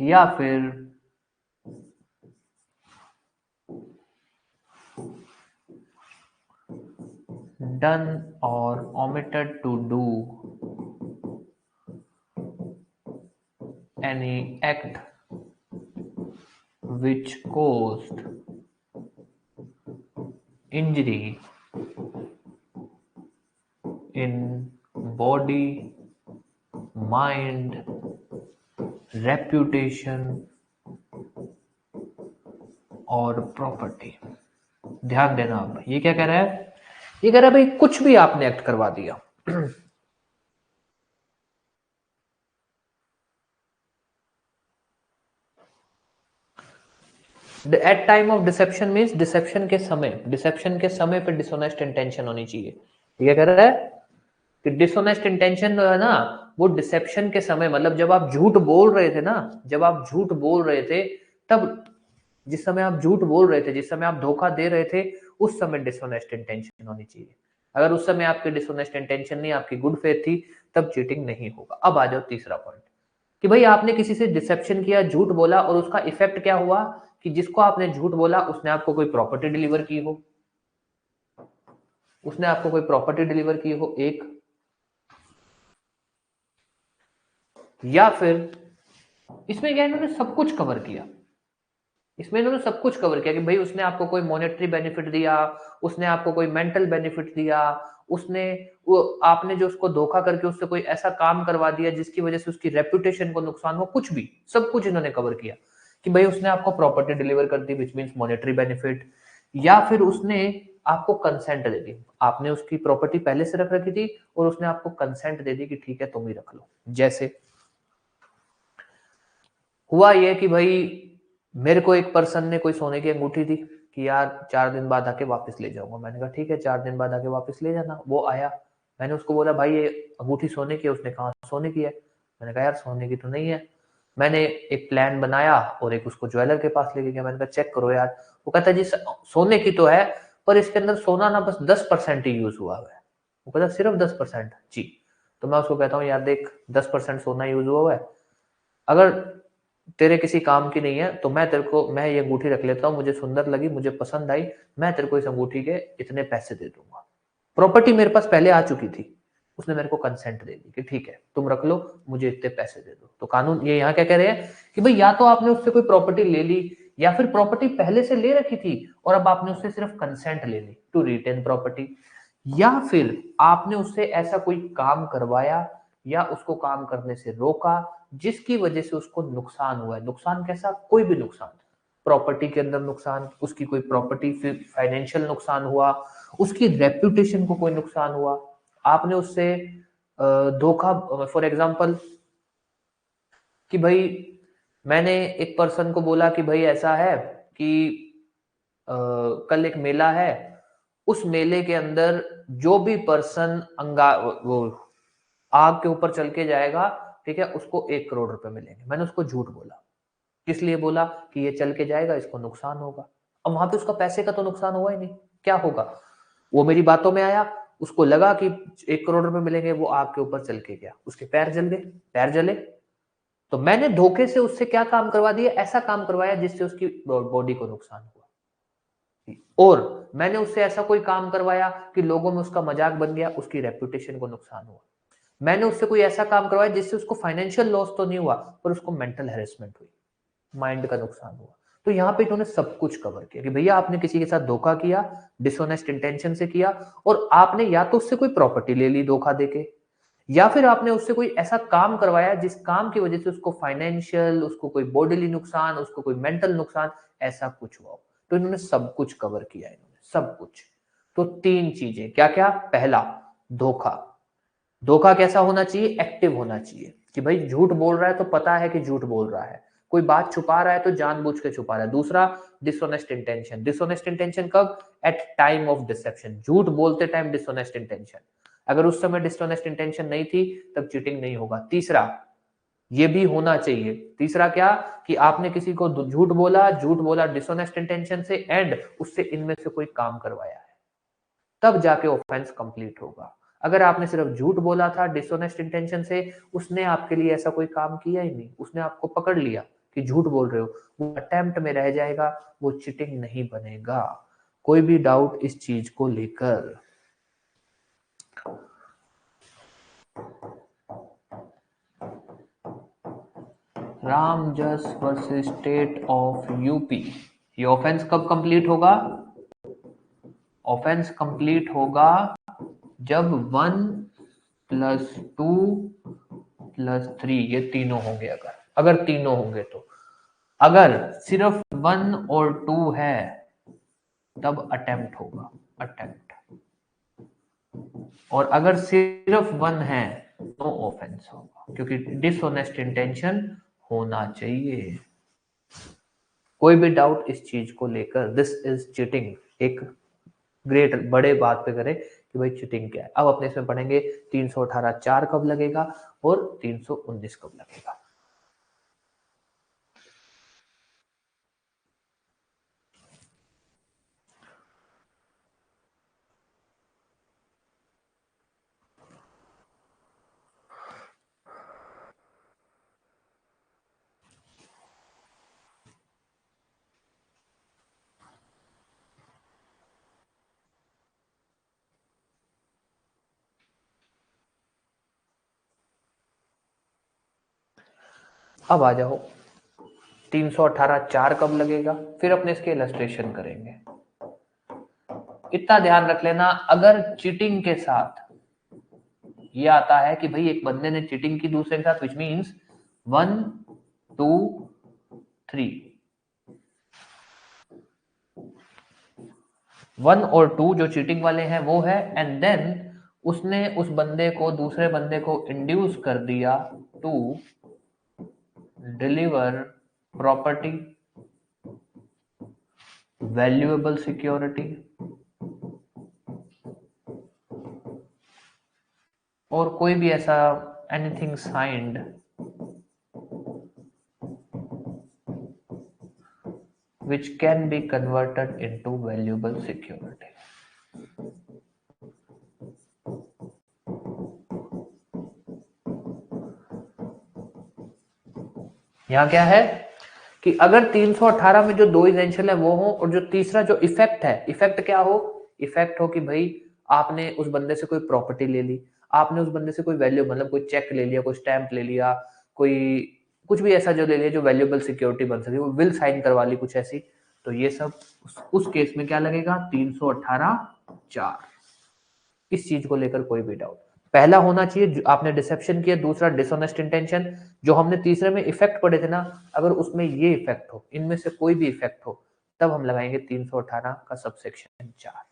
या फिर done or omitted to do any act which caused injury in body, mind, reputation और प्रॉपर्टी। ध्यान देना, आप ये क्या कह रहा है? ये कह रहा है भाई कुछ भी आपने एक्ट करवा दिया, at time of deception means deception के समय, डिसेप्शन के समय पे डिसऑनेस्ट इंटेंशन होनी चाहिए। ये क्या कह रहा है कि डिसऑनेस्ट इंटेंशन है ना, वो डिसेप्शन के समय, मतलब जब आप झूठ बोल रहे थे ना, जब आप झूठ बोल रहे थे तब, जिस समय आप झूठ बोल रहे थे, जिस समय आप धोखा दे रहे थे, उस समय डिसऑनेस्ट इंटेंशन होनी चाहिए। अगर उस समय आपकी डिसऑनेस्ट इंटेंशन नहीं, आपकी गुड फेथ थी, तब चीटिंग नहीं होगा। अब आ जाओ तीसरा पॉइंट कि भाई आपने किसी से डिसेप्शन किया, झूठ बोला और उसका इफेक्ट क्या हुआ कि जिसको आपने झूठ बोला उसने आपको कोई प्रॉपर्टी डिलीवर की हो, उसने आपको कोई प्रॉपर्टी डिलीवर की हो एक, या फिर इसमें क्या इन्होंने सब कुछ कवर किया, इसमें इन्होंने सब कुछ कवर किया कि भाई उसने आपको कोई मॉनेटरी बेनिफिट दिया, उसने आपको कोई मेंटल बेनिफिट दिया, उसने वो आपने जो उसको धोखा करके उससे कोई ऐसा काम करवा दिया जिसकी वजह से उसकी रेपुटेशन को नुकसान हो, कुछ भी सब कुछ इन्होंने कवर किया कि भाई उसने आपको प्रॉपर्टी डिलीवर कर दी विच मीन्स मॉनेटरी बेनिफिट, या फिर उसने आपको कंसेंट दे दी, आपने उसकी प्रॉपर्टी पहले से रख रखी थी और उसने आपको कंसेंट दे दी कि ठीक है तुम ही रख लो। जैसे हुआ ये कि भाई मेरे को एक पर्सन ने कोई सोने की अंगूठी दी कि यार 4 दिन बाद आके वापस ले जाऊंगा, मैंने कहा ठीक है 4 दिन बाद आके वापस ले जाना। वो आया, मैंने उसको बोला भाई ये अंगूठी सोने की है, उसने कहा सोने की है, मैंने कहा यार सोने की तो नहीं है। मैंने एक प्लान बनाया और एक उसको ज्वेलर के पास लेके गया, मैंने कहा चेक करो यार। वो कहता जी सोने की तो है पर इसके अंदर सोना ना बस 10% ही यूज हुआ है। वो कहता सिर्फ 10%? जी। तो मैं उसको कहता हूँ यार देख 10% सोना यूज हुआ है, अगर तेरे किसी काम की नहीं है तो मैं ये अंगूठी रख लेता हूँ, मुझे सुंदर लगी, मुझे पसंद आई, मैं तेरे को इस अंगूठी के इतने पैसे दे दूंगा। प्रॉपर्टी मेरे पास पहले आ चुकी थी, उसने मेरे को कंसेंट दे दी कि ठीक है तुम रख लो, मुझे इतने पैसे दे दो। तो कानून ये यहाँ क्या कह रहे हैं कि भाई या तो आपने उससे कोई प्रॉपर्टी ले ली या फिर प्रॉपर्टी पहले से ले रखी थी और अब आपने उससे सिर्फ कंसेंट ले ली टू रिटेन प्रॉपर्टी, या फिर आपने उससे ऐसा कोई काम करवाया या उसको काम करने से रोका जिसकी वजह से उसको नुकसान हुआ है। नुकसान कैसा? कोई भी नुकसान, प्रॉपर्टी के अंदर नुकसान, उसकी कोई प्रॉपर्टी फाइनेंशियल नुकसान हुआ, उसकी रेप्यूटेशन को कोई नुकसान हुआ, आपने उससे धोखा, फॉर एग्जांपल कि भाई मैंने एक पर्सन को बोला कि भाई ऐसा है कि कल एक मेला है, उस मेले के अंदर जो भी पर्सन वो आग के ऊपर चल के जाएगा, ठीक है, उसको 1 करोड़ रुपए मिलेंगे। मैंने उसको झूठ बोला, किस लिए बोला कि ये चल के जाएगा इसको नुकसान होगा। अब वहां पे उसका पैसे का तो नुकसान हुआ ही नहीं, क्या होगा? वो मेरी बातों में आया, उसको लगा कि 1 करोड़ रुपए मिलेंगे, वो आग के ऊपर चल के गया, उसके पैर जल गए, पैर जले। तो मैंने धोखे से उससे क्या काम करवा दिया? ऐसा काम करवाया जिससे उसकी बॉडी को नुकसान हुआ, और मैंने उससे ऐसा कोई काम करवाया कि लोगों में उसका मजाक बन गया, उसकी रेपुटेशन को नुकसान हुआ। मैंने उससे कोई ऐसा काम करवाया जिससे उसको फाइनेंशियल लॉस तो नहीं हुआ पर उसको मेंटल हेरेसमेंट हुई, माइंड का नुकसान हुआ। तो यहाँ पे इन्होंने सब कुछ कवर किया कि भैया आपने किसी के साथ धोखा किया, डिसऑनेस्ट इंटेंशन से किया, और आपने या तो उससे कोई प्रॉपर्टी ले ली धोखा देके, या फिर आपने उससे कोई ऐसा काम करवाया जिस काम की वजह से उसको फाइनेंशियल, उसको कोई बॉडीली नुकसान, उसको कोई मेंटल नुकसान, ऐसा कुछ हुआ। तो इन्होंने सब कुछ कवर किया, इन्होंने सब कुछ। तो 3 चीजें क्या क्या? पहला, धोखा। धोखा कैसा होना चाहिए? एक्टिव होना चाहिए कि भाई झूठ बोल रहा है तो पता है कि झूठ बोल रहा है, कोई बात छुपा रहा है तो जानबूझ के छुपा रहा है। दूसरा, डिसऑनेस्ट इंटेंशन। डिसऑनेस्ट इंटेंशन कब? एट टाइम ऑफ डिसेप्शन, झूठ बोलते टाइम डिसऑनेस्ट इंटेंशन। अगर उस समय डिसऑनेस्ट इंटेंशन नहीं थी तब चीटिंग नहीं होगा। तीसरा, ये भी होना चाहिए, तीसरा क्या, कि आपने किसी को झूठ बोला डिसऑनेस्ट इंटेंशन से एंड उससे इनमें से कोई काम करवाया है, तब जाके ऑफेंस कंप्लीट होगा। अगर आपने सिर्फ झूठ बोला था डिसऑनेस्ट इंटेंशन से, उसने आपके लिए ऐसा कोई काम किया ही नहीं, उसने आपको पकड़ लिया कि झूठ बोल रहे हो, वो अटेम्प्ट में रह जाएगा, वो चीटिंग नहीं बनेगा। कोई भी डाउट इस चीज को लेकर? राम जस वर्सेस स्टेट ऑफ यूपी, ये ऑफेंस कब कंप्लीट होगा? ऑफेंस कंप्लीट होगा जब 1+2+3 ये तीनों होंगे, अगर अगर तीनों होंगे तो। अगर सिर्फ 1 और 2 है तब अटेम्प्ट होगा, अटेम्प्ट। और अगर सिर्फ 1 है नो ऑफेंस होगा, क्योंकि डिसऑनेस्ट इंटेंशन होना चाहिए। कोई भी डाउट इस चीज को लेकर? दिस इज चीटिंग, एक ग्रेट बड़े बात पे करें कि भाई चीटिंग क्या है। अब अपने इसमें पढ़ेंगे 318(4) कब लगेगा और 319 कब लगेगा। अब आ जाओ 318 4 कब लगेगा, फिर अपने इसके इलस्ट्रेशन करेंगे। इतना ध्यान रख लेना, अगर चीटिंग के साथ ये आता है कि भाई एक बंदे ने चीटिंग की दूसरे के साथ, विच मीन्स 1 2 3, 1 और 2 जो चीटिंग वाले हैं वो है, एंड देन उसने उस बंदे को, दूसरे बंदे को इंड्यूस कर दिया to deliver property, valuable security और कोई भी ऐसा anything signed which can be converted into valuable security। यहां क्या है कि अगर 318 में जो दो इसेंशियल है वो हो, और जो तीसरा जो इफेक्ट है, इफेक्ट क्या हो, इफेक्ट हो कि भाई आपने उस बंदे से कोई प्रॉपर्टी ले ली, आपने उस बंदे से कोई वैल्यू, मतलब कोई चेक ले लिया, कोई स्टैंप ले लिया, कोई कुछ भी ऐसा जो ले लिया जो वैल्यूएबल सिक्योरिटी बन सके, वो विल साइन करवा ली कुछ ऐसी, तो ये सब उस केस में क्या लगेगा, 318 4। इस चीज को लेकर कोई भी डाउट, पहला होना चाहिए आपने डिसेप्शन किया, दूसरा डिसऑनेस्ट इंटेंशन, जो हमने तीसरे में इफेक्ट पढ़े थे ना, अगर उसमें ये इफेक्ट हो, इनमें से कोई भी इफेक्ट हो, तब हम लगाएंगे 318 का सबसेक्शन 4।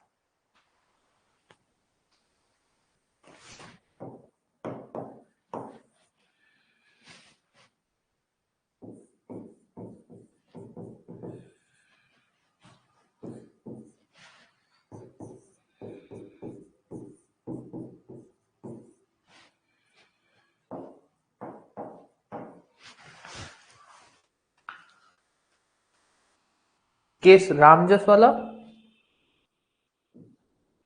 केस रामजस वाला,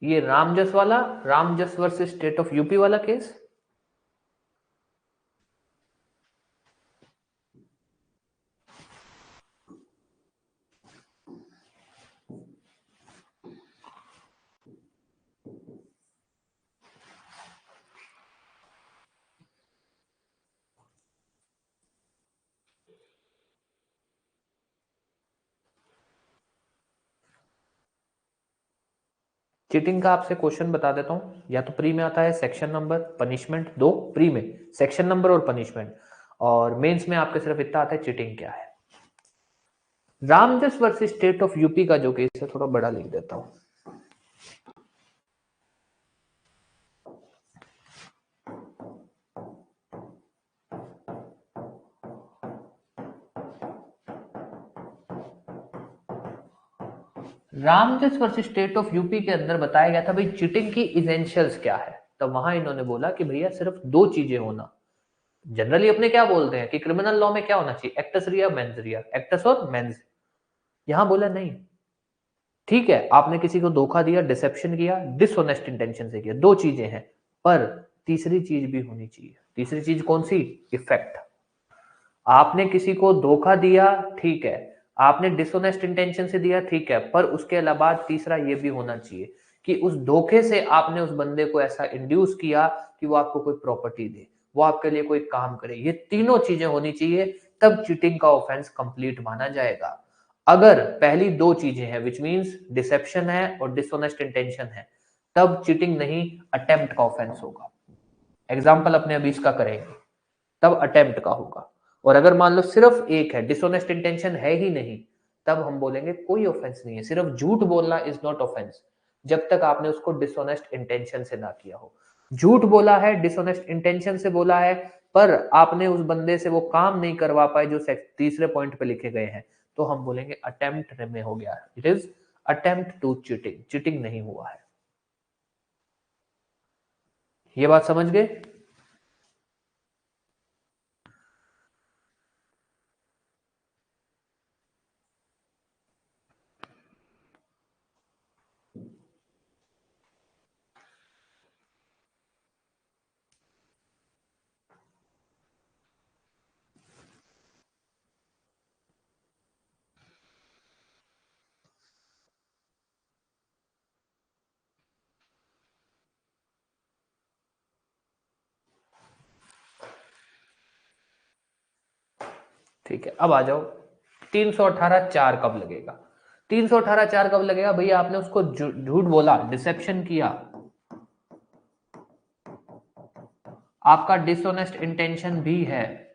ये रामजस वाला, Ramjas versus state of UP वाला केस। चीटिंग का आपसे क्वेश्चन बता देता हूं, या तो प्री में आता है सेक्शन नंबर, पनिशमेंट, दो प्री में सेक्शन नंबर और पनिशमेंट, और मेंस में आपके सिर्फ इतना आता है चीटिंग क्या है। Ramjas versus state of UP का जो केस है, थोड़ा बड़ा लिख देता हूं। Ramjas versus state of UP के अंदर बताया गया था भाई चीटिंग की इसेंशियल्स क्या है, तो वहां इन्होंने बोला कि भैया सिर्फ दो चीजें होना। जनरली अपने क्या बोलते हैं कि क्रिमिनल लॉ में क्या होना चाहिए, एक्टस रिया मेंस रिया, एक्टस और मेंस। यहां बोला नहीं, ठीक है आपने किसी को धोखा दिया, डिसेप्शन किया, डिसऑनेस्ट इंटेंशन से किया, दो चीजें हैं, पर तीसरी चीज भी होनी चाहिए। तीसरी चीज कौन सी, इफेक्ट। आपने किसी को धोखा दिया, ठीक है, आपने डिसऑनेस्ट इंटेंशन से दिया, ठीक है, पर उसके अलावा तीसरा ये भी होना चाहिए कि उस धोखे से आपने उस बंदे को ऐसा इंड्यूस किया कि वो आपको कोई प्रॉपर्टी दे, वो आपके लिए कोई काम करे। ये तीनों चीजें होनी चाहिए, तब चीटिंग का ऑफेंस कंप्लीट माना जाएगा। अगर पहली दो चीजें हैं, विच मींस डिसेप्शन है और डिसऑनेस्ट इंटेंशन है, तब चीटिंग नहीं, अटेम्प्ट का ऑफेंस होगा। एग्जाम्पल अपने अभी इसका करेंगे, तब अटेम्प्ट का होगा। और अगर मान लो सिर्फ एक है, डिसऑनेस्ट इंटेंशन है ही नहीं, तब हम बोलेंगे कोई ऑफेंस नहीं है, सिर्फ झूठ बोलना इज नॉट ऑफेंस, जब तक आपने उसको डिसऑनेस्ट इंटेंशन से ना किया हो। झूठ बोला है, डिसऑनेस्ट इंटेंशन से बोला है, पर आपने उस बंदे से वो काम नहीं करवा पाए जो तीसरे पॉइंट पे लिखे गए हैं, तो हम बोलेंगे अटेम्प्ट में हो गया, it is attempt to cheating, cheating नहीं हुआ है। ये बात समझ गए। ठीक है, अब आ जाओ 318 4 कब लगेगा। 318 4 कब लगेगा भैया, आपने उसको झूठ बोला, डिसेप्शन किया, आपका डिसऑनेस्ट इंटेंशन भी है,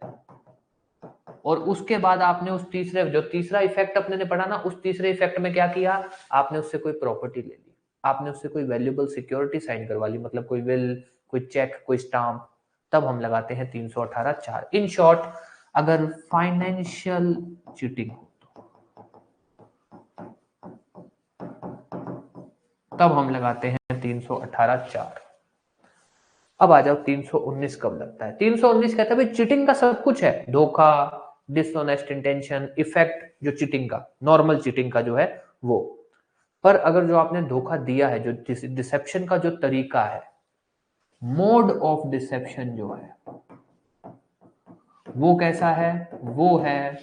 और उसके बाद आपने उस तीसरे, जो तीसरा इफेक्ट अपने ने पढ़ा ना, उस तीसरे इफेक्ट में क्या किया, आपने उससे कोई प्रॉपर्टी ले ली, आपने उससे कोई वैल्यूएबल सिक्योरिटी साइन करवा ली, मतलब कोई विल, कोई चेक, कोई स्टाम्प, तब हम लगाते हैं 318 4। इन शॉर्ट, अगर फाइनेंशियल चीटिंग हो तब हम लगाते हैं 318 4। अब आ जाओ 319 कब लगता है। 319 कहता है भाई चीटिंग का सब कुछ है, धोखा, डिसऑनेस्ट इंटेंशन, इफेक्ट जो चीटिंग का, नॉर्मल चीटिंग का जो है वो। पर अगर जो आपने धोखा दिया है, जो डिसेप्शन का जो तरीका है, मोड ऑफ डिसेप्शन जो है वो कैसा है, वो है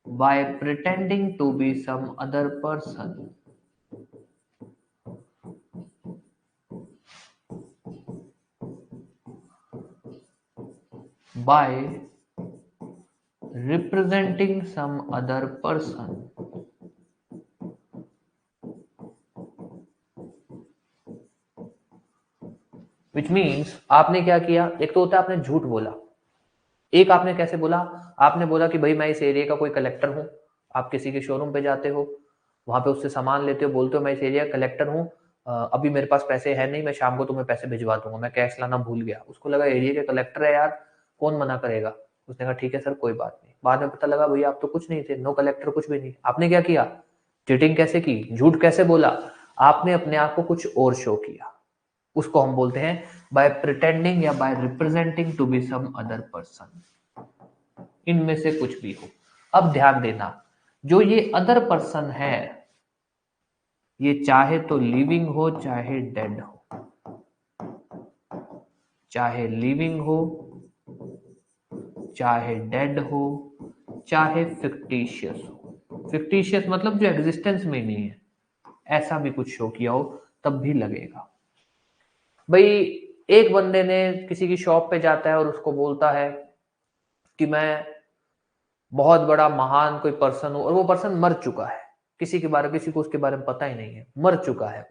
by pretending to be some other person, by representing some other person, which means आपने क्या किया, एक तो होता है आपने झूठ बोला, एक आपने कैसे बोला, आपने बोला कि भाई मैं इस एरिया का कोई कलेक्टर हूं, आप किसी के शोरूम पे जाते हो, वहां पे उससे सामान लेते हो, बोलते हो मैं इस एरिया का कलेक्टर हूं, अभी मेरे पास पैसे है नहीं, मैं शाम को तुम्हें पैसे भिजवा दूंगा, मैं कैश लाना भूल गया। उसको लगा एरिया के कलेक्टर है यार, कौन मना करेगा, उसने कहा ठीक है सर कोई बात नहीं। बाद में पता लगा भैया आप तो कुछ नहीं थे, नो कलेक्टर कुछ भी नहीं। आपने क्या किया, चीटिंग कैसे की, झूठ कैसे बोला, आपने अपने आप को कुछ और शो किया, उसको हम बोलते हैं बाय प्रिटेंडिंग या by representing to be some other person, इनमें से कुछ भी हो। अब ध्यान देना, जो ये अदर पर्सन है, ये चाहे तो लिविंग हो चाहे डेड हो, चाहे लिविंग हो चाहे डेड हो, चाहे फिक्टिशियस हो। फिक्टिशियस मतलब जो एग्जिस्टेंस में नहीं है, ऐसा भी कुछ शो किया हो तब भी लगेगा। भाई एक बंदे ने किसी की शॉप पे जाता है और उसको बोलता है कि मैं बहुत बड़ा महान कोई पर्सन हूं, और वो पर्सन मर चुका है, किसी के बारे, किसी को उसके बारे में पता ही नहीं है, मर चुका है,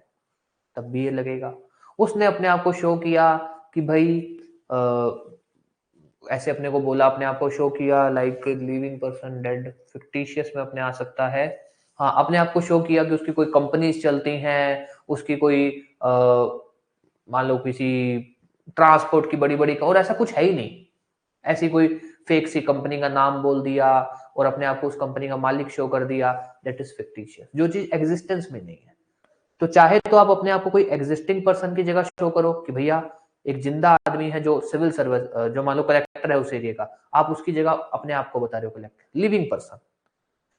तब भी ये लगेगा। उसने अपने आप को शो किया कि भाई ऐसे अपने को बोला, अपने आप को शो किया like living person dead, fictitious में अपने आ सकता है। हाँ, अपने आप को शो किया कि उसकी कोई कंपनीज चलती हैं, उसकी कोई मान लो किसी ट्रांसपोर्ट की बड़ी बड़ी, और ऐसा कुछ है ही नहीं, ऐसी कोई फेक सी कंपनी का नाम बोल दिया और अपने आप को उस कंपनी का मालिक शो कर दिया, दैट इज फिक्टिशियस, जो चीज एग्जिस्टेंस में नहीं है। तो चाहे तो आप अपने आप को कोई एग्जिस्टिंग पर्सन की जगह शो करो कि भैया एक जिंदा आदमी है जो सिविल सर्विस, जो मान लो कलेक्टर है उस एरिया का, आप उसकी जगह अपने आप को बता रहे हो कलेक्टर, लिविंग पर्सन।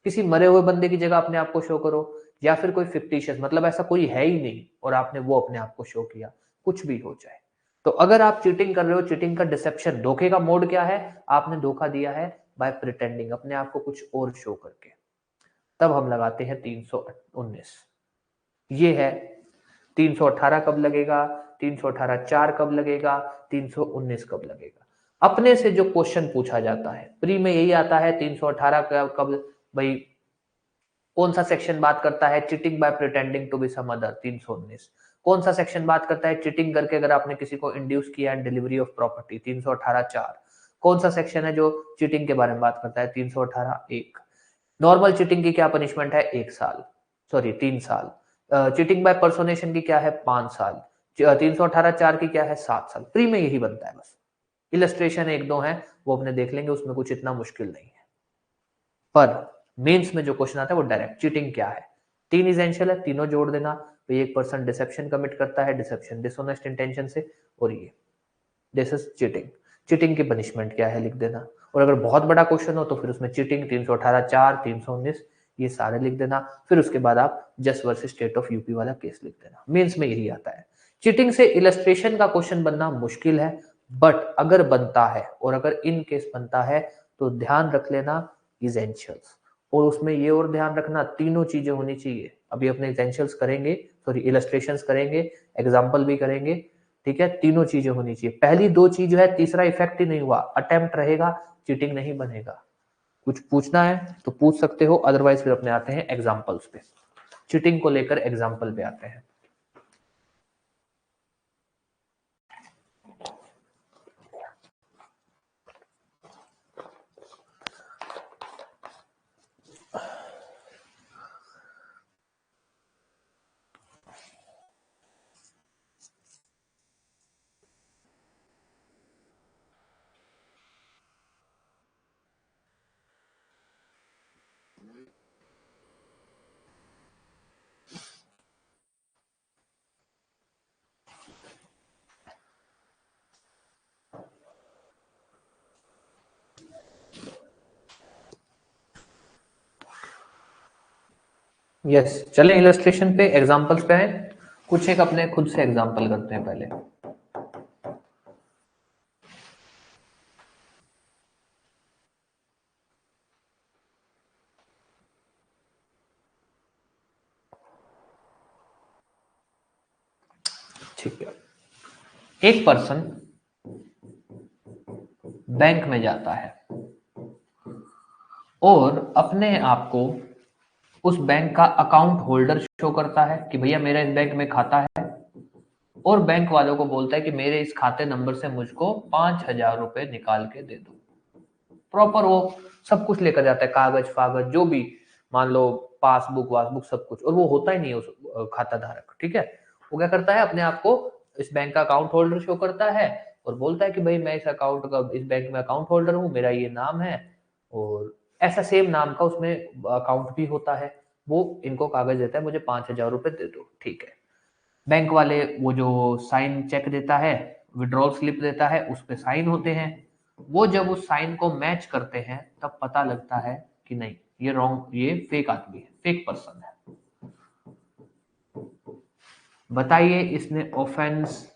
किसी मरे हुए बंदे की जगह अपने आप को शो करो, या फिर कोई फिक्टिशियस, मतलब ऐसा कोई है ही नहीं और आपने वो अपने आप को शो किया, कुछ भी हो जाए। तो अगर आप चीटिंग कर रहे हो, चीटिंग का डिसेप्शन, धोखे का मोड क्या है, आपने धोखा दिया है बाय प्रिटेंडिंग, अपने आप को कुछ और शो करके, तब हम लगाते हैं 319। ये है 318 कब लगेगा, 318 4 कब लगेगा, 319 कब लगेगा। अपने से जो क्वेश्चन पूछा जाता है प्री में यही आता है, 318 कब, भाई कौन सा सेक्शन बात करता है cheating by pretending to be some other, 319। कौन सा सेक्शन बात करता है चिटिंग करके अगर आपने किसी को इंड्यूस किया एंड डिलीवरी ऑफ प्रॉपर्टी, 318 4। कौन सा सेक्शन है जो चीटिंग के बारे में बात करता है, 318 1। नॉर्मल चीटिंग की क्या पनिशमेंट है, 1 साल, सॉरी 3 साल। चीटिंग बाय पर्सोनेशन की क्या है, 5 साल। 318 4 की क्या है, 7 साल। प्री में यही बनता है, बस इलस्ट्रेशन एक दो है वो अपने देख लेंगे, उसमें कुछ इतना मुश्किल नहीं है। पर मेंस में जो क्वेश्चन आता है वो डायरेक्ट चीटिंग क्या है, 3 इसेंशियल है, तीनों जोड़ देना। तो एक पर्सन डिसेप्शन कमिट करता है, डिसेप्शन डिसऑनेस्ट इंटेंशन से, और ये दिस इज चीटिंग। चीटिंग की पनिशमेंट क्या है लिख देना, और अगर बहुत बड़ा क्वेश्चन हो तो फिर उसमें चीटिंग 318 4 319 ये सारे लिख देना। फिर उसके बाद आप just versus state of UP वाला केस लिख देना। मेंस में यही आता है। चीटिंग से इलस्ट्रेशन का क्वेश्चन बनना मुश्किल है, बट अगर बनता है और अगर इन केस बनता है तो ध्यान रख लेना इसेंशियल्स, और उसमें ये और ध्यान रखना तीनों चीजें होनी चाहिए। अभी अपने इसेंशियल्स करेंगे, सॉरी इलस्ट्रेशंस करेंगे, एग्जांपल भी करेंगे, ठीक है, तीनों चीजें होनी चाहिए। पहली दो चीज जो है, तीसरा इफेक्ट ही नहीं हुआ, अटेम्प्ट रहेगा, चीटिंग नहीं बनेगा। कुछ पूछना है तो पूछ सकते हो, अदरवाइज फिर अपने आते हैं एग्जाम्पल्स पे, चीटिंग को लेकर एग्जाम्पल पे आते हैं। यस, चलें इलस्ट्रेशन पे, एग्जांपल्स पे आए। कुछ एक अपने खुद से एग्जांपल करते हैं पहले। ठीक है, एक पर्सन बैंक में जाता है और अपने आप को उस बैंक का अकाउंट होल्डर शो करता है कि भैया मेरा इस बैंक में खाता है, और बैंक वालों को बोलता है कि मेरे इस खाते नंबर से मुझको 5,000 रुपए निकाल के दे दो। प्रॉपर वो सब कुछ लेकर जाता है, कागज फागज जो भी, मान लो पासबुक वासबुक सब कुछ, और वो होता ही नहीं है उस खाता धारक। ठीक है, वो क्या करता है, अपने आप को इस बैंक का अकाउंट होल्डर शो करता है और बोलता है कि भाई मैं इस अकाउंट का, इस बैंक में अकाउंट होल्डर हूँ, मेरा ये नाम है, और ऐसा सेम नाम का उसमें अकाउंट भी होता है। वो इनको कागज देता है, मुझे 5,000 रुपए दे दो। ठीक है, बैंक वाले वो जो साइन चेक देता है, विड्रॉल स्लिप देता है, उस पे साइन होते हैं। वो जब उस साइन को मैच करते हैं तब पता लगता है कि नहीं, ये रॉन्ग, ये फेक आदमी है, फेक पर्सन है। बताइए इसने ऑफेंस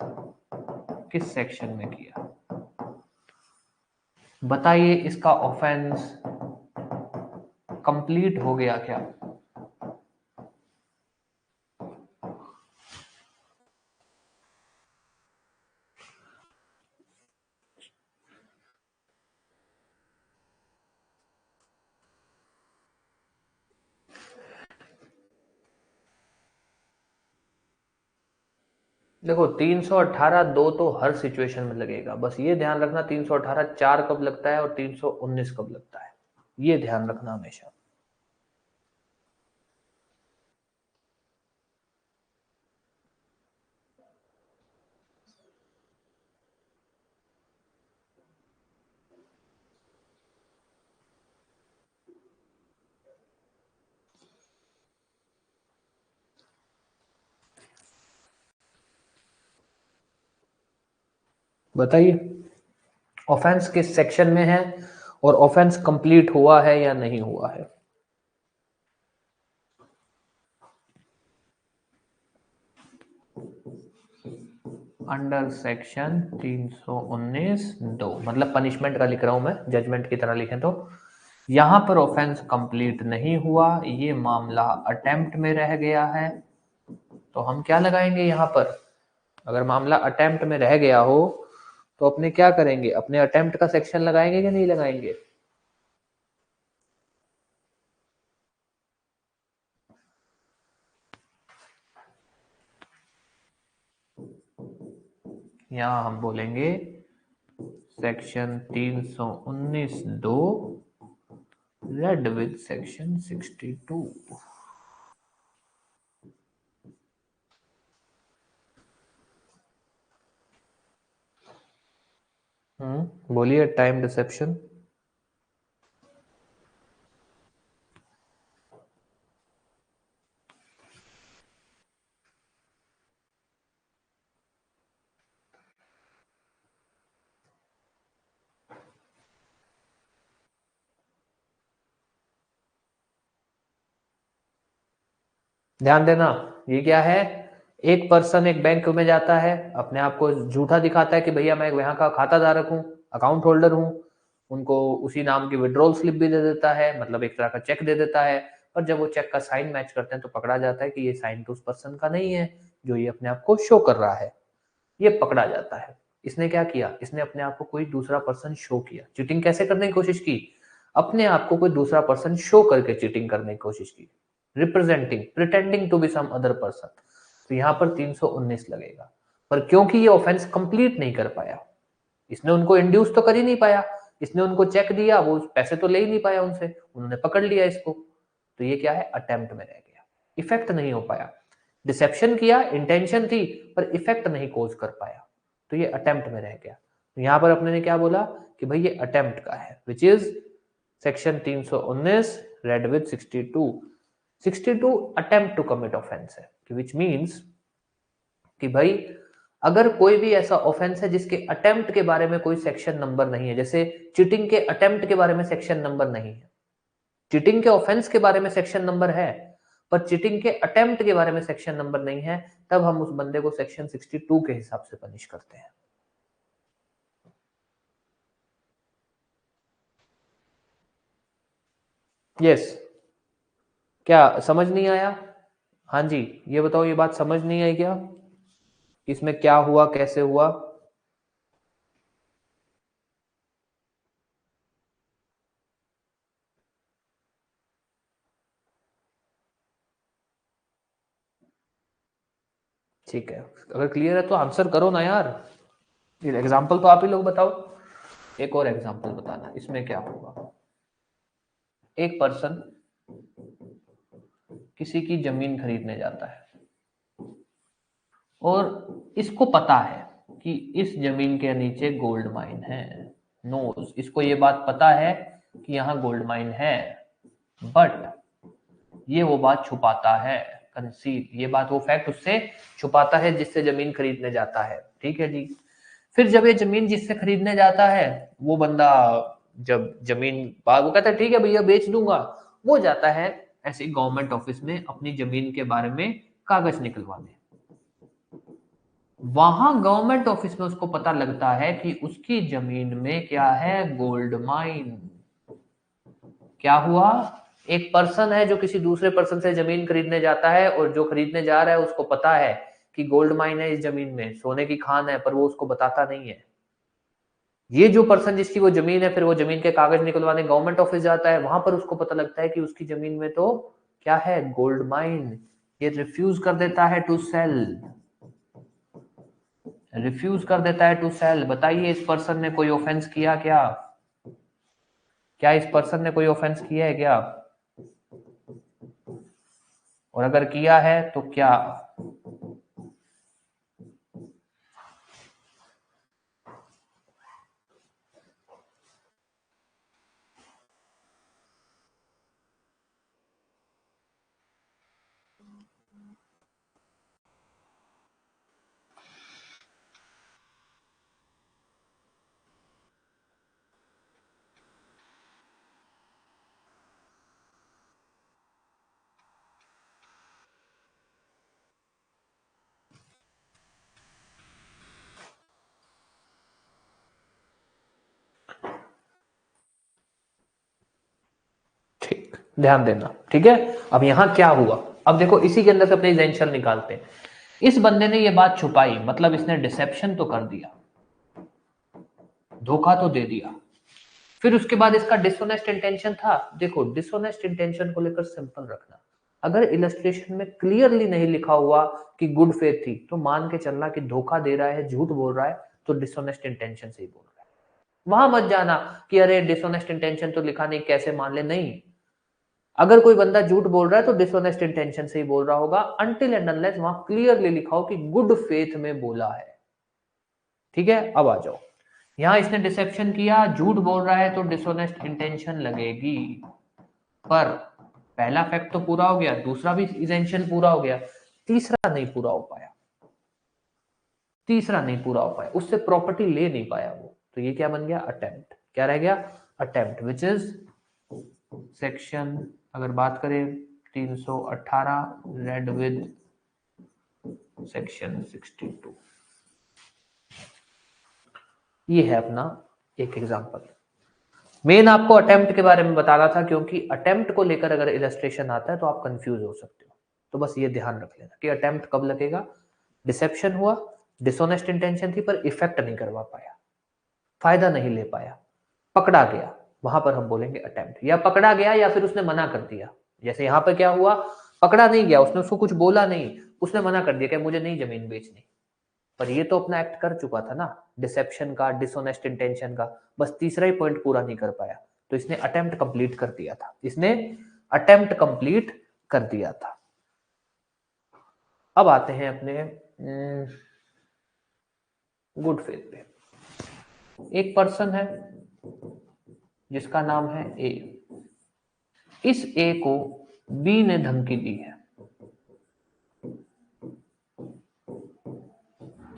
किस सेक्शन में किया? बताइए इसका ऑफेंस कंप्लीट हो गया क्या? देखो 318 दो तो हर सिचुएशन में लगेगा, बस ये ध्यान रखना 318 4 कब लगता है और 319 कब लगता है, ये ध्यान रखना हमेशा। बताइए ऑफेंस किस सेक्शन में है और ऑफेंस कंप्लीट हुआ है या नहीं हुआ है? अंडर सेक्शन 319 दो, मतलब पनिशमेंट का लिख रहा हूं मैं, जजमेंट की तरह लिखें तो यहां पर ऑफेंस कंप्लीट नहीं हुआ, ये मामला अटेम्प्ट में रह गया है, तो हम क्या लगाएंगे यहां पर? अगर मामला अटेम्प्ट में रह गया हो तो अपने क्या करेंगे, अपने अटेम्प्ट का सेक्शन लगाएंगे कि नहीं लगाएंगे? यहां हम बोलेंगे सेक्शन 319 दो रेड विद सेक्शन 62। बोलिए टाइम डिसेप्शन। ध्यान देना, ये क्या है, एक पर्सन एक बैंक में जाता है, अपने आप को झूठा दिखाता है कि भैया मैं यहाँ का खाता धारक हूँ, अकाउंट होल्डर हूँ, उनको उसी नाम की विड्रॉल स्लिप भी दे देता है, मतलब एक तरह का चेक दे देता है। और जब वो चेक का साइन मैच करते हैं तो पकड़ा जाता है कि ये साइन तो उस पर्सन का नहीं है जो ये अपने आप को शो कर रहा है। ये पकड़ा जाता है। इसने क्या किया, इसने अपने आप को कोई दूसरा पर्सन शो किया। चीटिंग कैसे करने की कोशिश की, अपने आप को कोई दूसरा पर्सन शो करके चीटिंग करने की कोशिश की, representing, pretending to be some other person. तो यहाँ पर 319 लगेगा। पर क्योंकि ये ऑफेंस कंप्लीट नहीं कर पाया, इसने उनको इंड्यूस तो कर ही नहीं पाया, इसने उनको चेक दिया, वो पैसे तो ले ही नहीं पाया उनसे, उन्होंने पकड़ लिया इसको, तो ये क्या है, अटेम्प्ट में रह गया, इफेक्ट नहीं हो पाया। डिसेप्शन किया, इंटेंशन थी, पर इफेक्ट नहीं कोज कर पाया, तो ये अटेम्प्ट में रह गया। तो यहां पर अपने ने क्या बोला कि भाई ये अटेम्प्ट का है, which is section 319 read with 62 attempt to commit offense है, विच मीन्स कि भाई अगर कोई भी ऐसा ऑफेंस है जिसके अटेम्प्ट के बारे में कोई सेक्शन नंबर नहीं है, जैसे चीटिंग के अटेम्प्ट के बारे में सेक्शन नंबर नहीं है, चीटिंग के ऑफेंस के बारे में सेक्शन नंबर है, पर चीटिंग के अटेम्प्ट के बारे में सेक्शन नंबर नहीं है, तब हम उस बंदे को सेक्शन 62 के हिसाब से पनिश करते हैं। यस, क्या समझ नहीं आया? हाँ जी, ये बताओ, ये बात समझ नहीं आई क्या, इसमें क्या हुआ, कैसे हुआ? ठीक है, अगर क्लियर है तो आंसर करो ना यार, एग्जाम्पल तो आप ही लोग बताओ, एक और एग्जाम्पल बताना, इसमें क्या होगा। एक पर्सन किसी की जमीन खरीदने जाता है और इसको पता है कि इस जमीन के नीचे गोल्ड माइन है, नोज, इसको ये बात पता है कि यहाँ गोल्ड माइन है, बट ये वो बात छुपाता है, कंसील, ये बात वो फैक्ट उससे छुपाता है जिससे जमीन खरीदने जाता है। ठीक है जी, फिर जब ये जमीन जिससे खरीदने जाता है, वो बंदा जब जमीन वो कहता है ठीक है भैया बेच दूंगा, वो जाता है ऐसे गवर्नमेंट ऑफिस में अपनी जमीन के बारे में कागज निकलवाने। वहां गवर्नमेंट ऑफिस में उसको पता लगता है कि उसकी जमीन में क्या है, गोल्ड माइन। क्या हुआ, एक पर्सन है जो किसी दूसरे पर्सन से जमीन खरीदने जाता है, और जो खरीदने जा रहा है उसको पता है कि गोल्ड माइन है इस जमीन में, सोने की खान है, पर वो उसको बताता नहीं है। ये जो पर्सन जिसकी वो जमीन है, फिर वो जमीन के कागज निकलवाने गवर्नमेंट ऑफिस जाता है, वहां पर उसको पता लगता है कि उसकी जमीन में तो क्या है, गोल्ड माइन। ये रिफ्यूज कर देता है टू सेल, रिफ्यूज कर देता है टू सेल। बताइए इस पर्सन ने कोई ऑफेंस किया क्या, क्या इस पर्सन ने कोई ऑफेंस किया है क्या, और अगर किया है तो क्या? ठीक, ध्यान देना, ठीक है। अब यहां क्या हुआ, अब देखो इसी के अंदर से अपने एग्जेंशन निकालते हैं। इस बंदे ने ये बात छुपाई, मतलब इसने डिसेप्शन तो कर दिया, धोखा तो दे दिया, फिर उसके बाद इसका डिसऑनेस्ट इंटेंशन था। देखो डिसऑनेस्ट इंटेंशन को लेकर सिंपल रखना, अगर इलस्ट्रेशन में क्लियरली नहीं लिखा हुआ कि गुड फेथ थी, तो मान के चलना कि धोखा दे रहा है, झूठ बोल रहा है, तो डिसऑनेस्ट इंटेंशन से ही बोल रहा है। वहां मत जाना कि अरे डिसऑनेस्ट इंटेंशन तो लिखा नहीं, कैसे मान ले, नहीं। अगर कोई बंदा झूठ बोल रहा है तो डिसऑनेस्ट इंटेंशन से ही बोल रहा होगा, अनटिल एंड अनलेस वहां क्लियरली लिखा हो कि गुड फेथ में बोला है। ठीक है, अब आ जाओ, यहां इसने डिसेप्शन किया, झूठ बोल रहा है, तो डिसऑनेस्ट इंटेंशन लगेगी। पर पहला फैक्ट तो पूरा हो गया, दूसरा भी इंटेंशन पूरा हो गया, तीसरा नहीं पूरा हो पाया, तीसरा नहीं पूरा हो पाया, उससे प्रॉपर्टी ले नहीं पाया वो, तो ये क्या बन गया, अटेम्प्ट। क्या रह गया, अटेम्प्ट, विच इज सेक्शन, अगर बात करें 318 रेड विद सेक्शन 62। ये है अपना एक एग्जांपल। मेन आपको अटेम्प्ट के बारे में बताना था, क्योंकि अटेम्प्ट को लेकर अगर इलस्ट्रेशन आता है तो आप कंफ्यूज हो सकते हो, तो बस ये ध्यान रख लेना कि अटेम्प्ट कब लगेगा, डिसेप्शन हुआ, डिसऑनेस्ट इंटेंशन थी पर इफेक्ट नहीं करवा पाया, फायदा नहीं ले पाया, पकड़ा गया, वहां पर हम बोलेंगे अटेम्प्ट। या पकड़ा गया या फिर उसने मना कर दिया, जैसे यहां पर क्या हुआ, पकड़ा नहीं गया, उसने उसको कुछ बोला नहीं, उसने मना कर दिया कि मुझे नहीं जमीन बेचनी, पर ये तो अपना एक्ट कर चुका था ना, डिसेप्शन का, डिसऑनेस्ट इंटेंशन का, बस तीसरा ही पॉइंट पूरा नहीं कर पाया, तो इसने अटेम्प्ट कंप्लीट कर दिया था, इसने अटेम्प्ट कंप्लीट कर दिया था। अब आते हैं अपने गुड फेथ पे। एक पर्सन है जिसका नाम है ए, इस ए को बी ने धमकी दी है।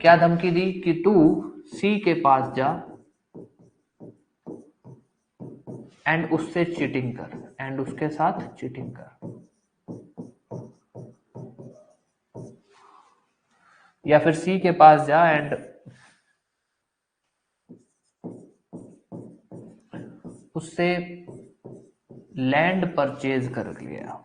क्या धमकी दी कि तू सी के पास जा एंड उससे चीटिंग कर, एंड उसके साथ चीटिंग कर, या फिर सी के पास जा एंड उससे लैंड परचेज कर लिया।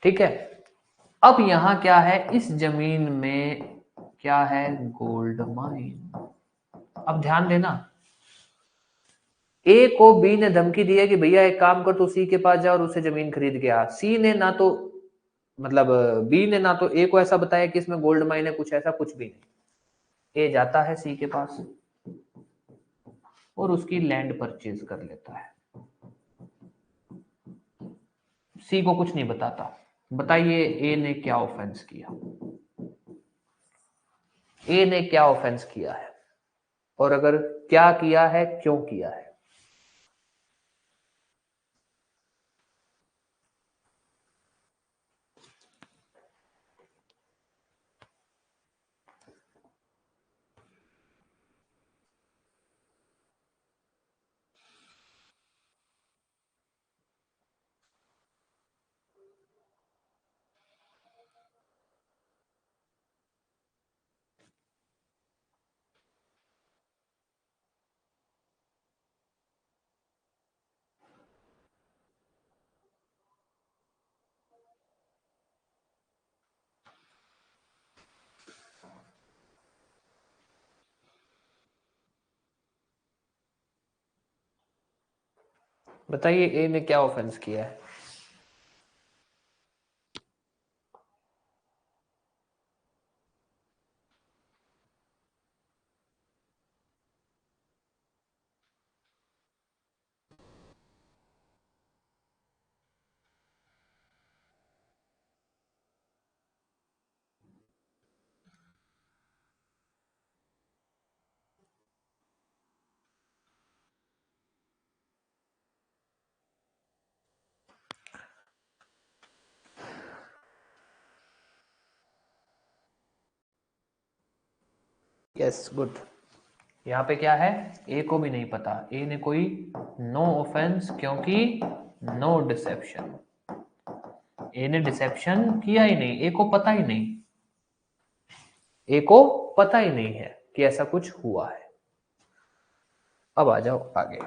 ठीक है, अब यहां क्या है, इस जमीन में क्या है, गोल्ड माइन। अब ध्यान देना, ए को बी ने धमकी दी है कि भैया एक काम कर, तू सी के पास जा और उससे जमीन खरीद के आ। सी ने ना तो मतलब बी ने ना तो ए को ऐसा बताया कि इसमें गोल्ड माइन है, कुछ ऐसा कुछ भी नहीं। ए जाता है सी के पास और उसकी लैंड परचेज कर लेता है, सी को कुछ नहीं बताता। बताइए ए ने क्या ऑफेंस किया, ए ने क्या ऑफेंस किया है, और अगर क्या किया है, क्यों किया है। बताइए ए ने क्या ऑफेंस किया है। यस गुड, यहाँ पे क्या है, ए को भी नहीं पता, ए ने कोई नो ऑफेंस, क्योंकि नो डिसेप्शन, ए ने डिसेप्शन किया ही नहीं, ए को पता ही नहीं, ए को पता ही नहीं है कि ऐसा कुछ हुआ है। अब आ जाओ आगे।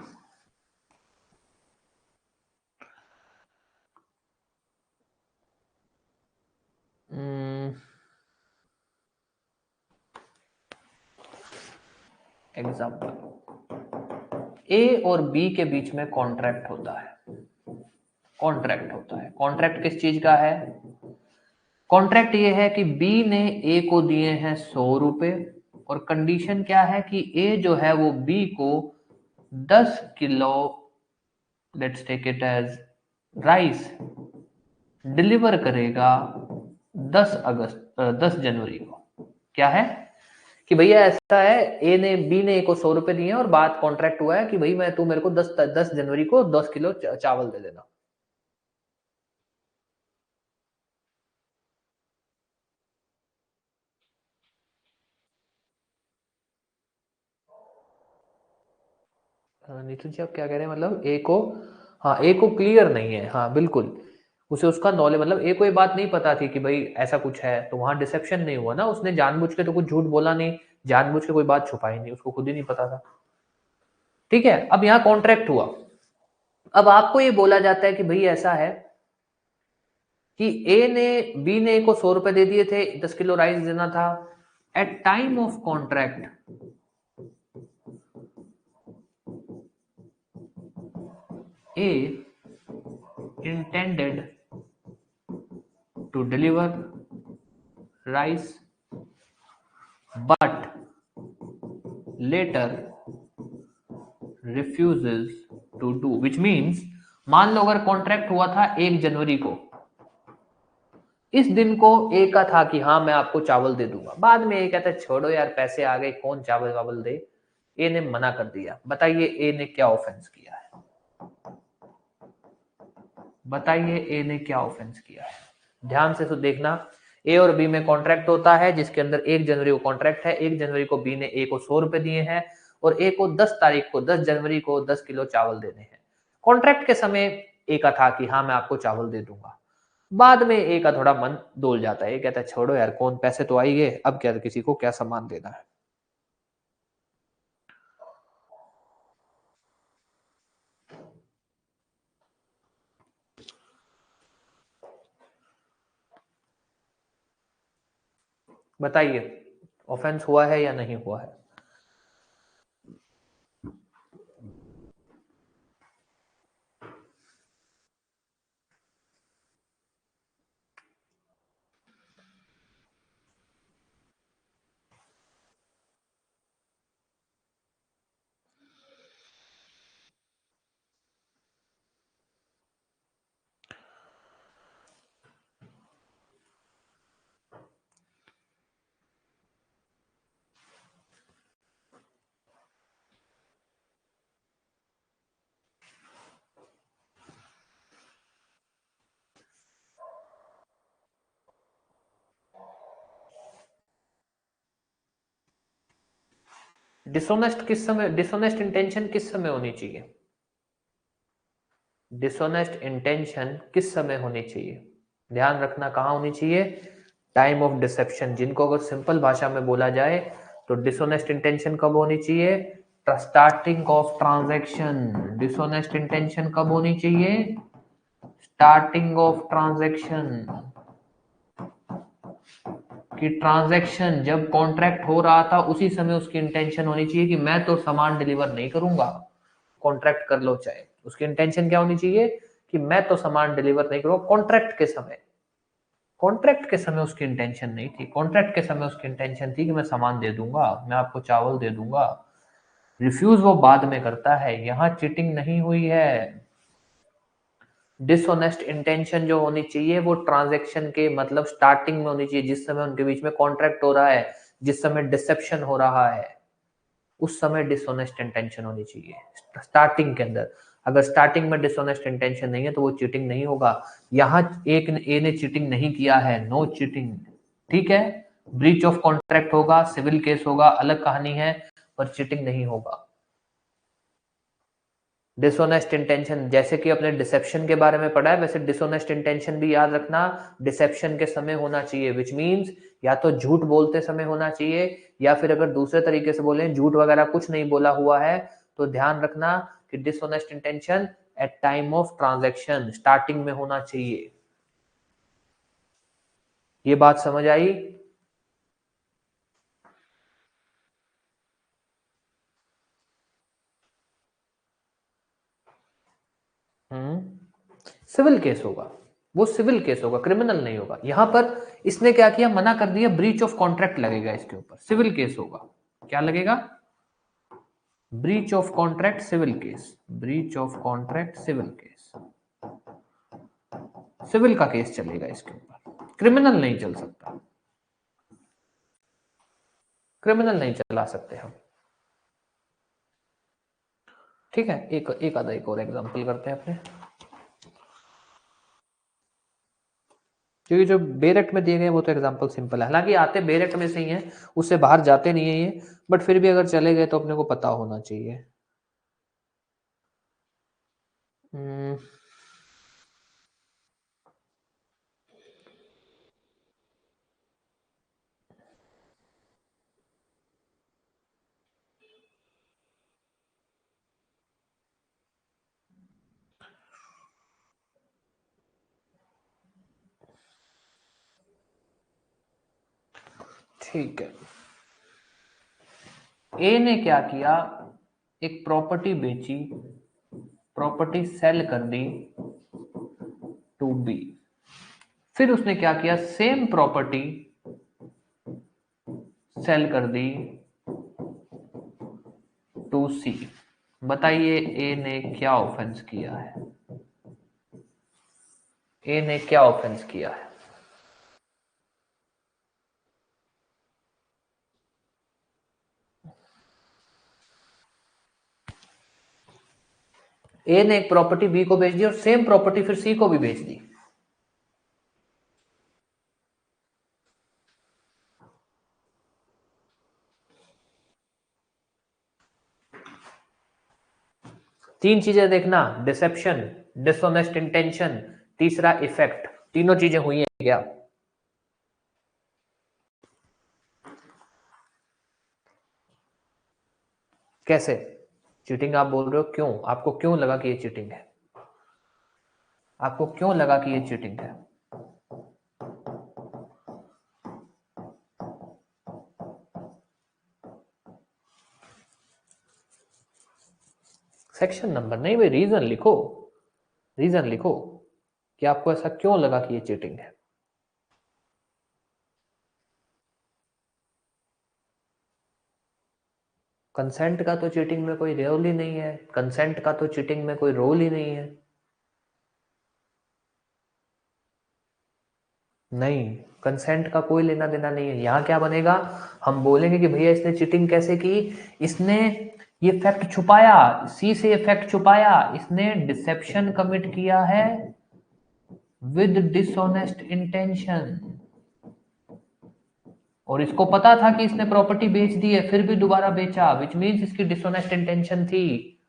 एग्जाम्पल, ए और बी के बीच में कॉन्ट्रैक्ट होता है, कॉन्ट्रैक्ट होता है, कॉन्ट्रैक्ट किस चीज का है, कॉन्ट्रैक्ट ये है कि बी ने ए को दिए हैं 100 रुपए, और कंडीशन क्या है कि ए जो है वो बी को 10 किलो, let's take it as rice, deliver करेगा 10 जनवरी को। क्या है कि भैया ऐसा है, ए ने बी ने ए को 100 रुपए दिए हैं और बात कॉन्ट्रैक्ट हुआ है कि भाई मैं तू मेरे को 10 जनवरी को 10 किलो चावल दे देना। नीतू जी आप क्या कह रहे हैं, मतलब ए को, हाँ ए को क्लियर नहीं है, हाँ बिल्कुल, उसे उसका नॉलेज, मतलब ए को ये बात नहीं पता थी कि भाई ऐसा कुछ है, तो वहां डिसेप्शन नहीं हुआ ना, उसने जानबूझ के तो कुछ झूठ बोला नहीं, जानबूझ के कोई बात छुपाई नहीं, उसको खुद ही नहीं पता था। ठीक है, अब यहाँ कॉन्ट्रैक्ट हुआ, अब आपको ये बोला जाता है कि भाई ऐसा है कि बी ने को 100 रुपए दे दिए थे, 10 किलो राइस देना था। At time of contract a intended to deliver rice but later refuses to do, which means मान लो अगर कॉन्ट्रैक्ट हुआ था 1 जनवरी को, इस दिन को ए का था कि हाँ मैं आपको चावल दे दूंगा, बाद में ए कहता है छोड़ो यार पैसे आ गए कौन चावल वावल दे, ए ने मना कर दिया। बताइए ए ने क्या ऑफेंस किया है? बताइए ए ने क्या ऑफेंस किया है? ध्यान से तो देखना, ए और बी में कॉन्ट्रैक्ट होता है जिसके अंदर 1 जनवरी को कॉन्ट्रैक्ट है, 1 जनवरी को बी ने ए को 100 रुपए दिए हैं और ए को 10 तारीख को 10 जनवरी को 10 किलो चावल देने हैं। कॉन्ट्रैक्ट के समय ए का था कि हाँ मैं आपको चावल दे दूंगा, बाद में ए का थोड़ा मन डोल जाता है, ये कहता है छोड़ो यार कौन पैसे तो आई गए, अब क्या किसी को क्या सामान देना है। बताइए ऑफेंस हुआ है या नहीं हुआ है? डिसोनेस्ट किस समय, डिसोनेस्ट इंटेंशन किस समय होनी चाहिए? डिसोनेस्ट इंटेंशन किस समय होनी चाहिए? ध्यान रखना कहां होनी चाहिए? टाइम ऑफ डिसेप्शन, जिनको अगर सिंपल भाषा में बोला जाए तो डिसोनेस्ट इंटेंशन कब होनी चाहिए? Starting of transaction. Dishonest intention कब होनी चाहिए? Starting of transaction. कि ट्रांजैक्शन जब कॉन्ट्रैक्ट हो रहा था उसी समय उसकी इंटेंशन होनी चाहिए कि मैं तो सामान डिलीवर नहीं करूंगा, कॉन्ट्रैक्ट कर लो चाहे, उसकी इंटेंशन क्या होनी चाहिए कि मैं तो सामान डिलीवर नहीं करूंगा कॉन्ट्रैक्ट के समय। कॉन्ट्रैक्ट के समय उसकी इंटेंशन नहीं थी, कॉन्ट्रैक्ट के समय उसकी इंटेंशन थी कि मैं सामान दे दूंगा, मैं आपको चावल दे दूंगा। रिफ्यूज वो बाद में करता है, यहां चीटिंग नहीं हुई है। डिसऑनेस्ट इंटेंशन जो होनी चाहिए वो ट्रांजैक्शन के मतलब स्टार्टिंग में होनी चाहिए, जिस समय उनके बीच में कॉन्ट्रैक्ट हो रहा है, जिस समय डिसेप्शन हो रहा है, उस समय डिसऑनेस्ट इंटेंशन होनी चाहिए स्टार्टिंग के अंदर। अगर स्टार्टिंग में डिसऑनेस्ट इंटेंशन नहीं है तो वो चीटिंग नहीं होगा। यहां एक ए ने चीटिंग नहीं किया है, नो चीटिंग, ठीक है। ब्रीच ऑफ कॉन्ट्रैक्ट होगा, सिविल केस होगा, अलग कहानी है, पर चीटिंग नहीं होगा। डिसऑनेस्ट इंटेंशन जैसे कि अपने डिसेप्शन के बारे में पढ़ा है वैसे डिसऑनेस्ट इंटेंशन भी याद रखना डिसेप्शन के समय होना चाहिए, विच मीन्स या तो झूठ बोलते समय होना चाहिए या फिर अगर दूसरे तरीके से बोले झूठ वगैरह कुछ नहीं बोला हुआ है तो ध्यान रखना कि dishonest intention at time of transaction starting में होना चाहिए। ये बात समझ आई? सिविल केस होगा, वो सिविल केस होगा, क्रिमिनल नहीं होगा। यहां पर इसने क्या किया, मना कर दिया, ब्रीच ऑफ कॉन्ट्रैक्ट लगेगा इसके ऊपर, सिविल केस होगा। क्या लगेगा? Breach of contract civil case, breach of contract civil case, civil का केस चलेगा इसके ऊपर, क्रिमिनल नहीं चल सकता, क्रिमिनल नहीं चला सकते हम। ठीक है, एक आधा एक और एग्जांपल करते हैं अपने, क्योंकि जो बेरेक्ट में दिए गए वो तो एग्जांपल सिंपल है, हालांकि आते बेरेक्ट में से ही हैं, उससे बाहर जाते नहीं है ये, बट फिर भी अगर चले गए तो अपने को पता होना चाहिए। हम्म, ठीक है, ए ने क्या किया, एक प्रॉपर्टी बेची, प्रॉपर्टी सेल कर दी टू बी। फिर उसने क्या किया, सेम प्रॉपर्टी सेल कर दी टू सी। बताइए ए ने क्या ऑफेंस किया है, ए ने क्या ऑफेंस किया है? ए ने एक प्रॉपर्टी बी को बेच दी और सेम प्रॉपर्टी फिर सी को भी बेच दी। तीन चीजें देखना, डिसेप्शन, डिसऑनेस्ट इंटेंशन, तीसरा इफेक्ट, तीनों चीजें हुई है क्या? कैसे चीटिंग आप बोल रहे हो, क्यों, आपको क्यों लगा कि ये चीटिंग है? आपको क्यों लगा कि ये चीटिंग है? सेक्शन नंबर नहीं भाई, रीजन लिखो, रीजन लिखो कि आपको ऐसा क्यों लगा कि ये चीटिंग है। कंसेंट का तो चीटिंग में कोई रोल ही नहीं है, कंसेंट का तो चीटिंग में कोई रोल ही नहीं है। नहीं, कंसेंट का कोई लेना देना नहीं है। यहां क्या बनेगा, हम बोलेंगे कि भैया इसने चीटिंग कैसे की, इसने ये फैक्ट छुपाया, सी से ये फैक्ट छुपाया, इसने डिसेप्शन कमिट किया है विद डिसऑनेस्ट इंटेंशन। और इसको पता था कि इसने प्रॉपर्टी बेच दी है फिर भी दोबारा बेचा, विच मींस इसकी डिसऑनेस्ट इंटेंशन थी।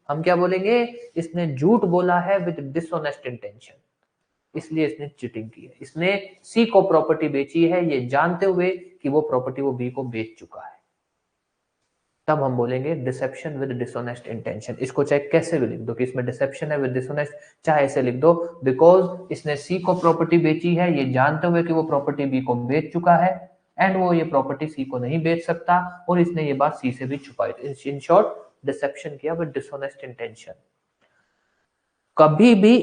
हम क्या बोलेंगे, इसने झूठ बोला है विद डिसऑनेस्ट इंटेंशन, इसलिए इसने चीटिंग की है। इसने सी को प्रॉपर्टी बेची है ये जानते हुए कि वो प्रॉपर्टी वो बी को बेच चुका है, तब हम बोलेंगे डिसेप्शन विद डिसऑनेस्ट इंटेंशन। इसको चाहे कैसे भी लिख दो कि इसमें डिसेप्शन है विद डिसऑनेस्ट, चाहे ऐसे लिख दो, बिकॉज इसने सी को प्रॉपर्टी बेची है ये जानते हुए कि वो प्रॉपर्टी बी को बेच चुका है, एंड वो ये प्रॉपर्टी सी को नहीं बेच सकता, और इसने ये बात सी से भी छुपाई। इन शॉर्ट डिसेप्शन किया विद डिसऑनेस्ट इंटेंशन। कभी भी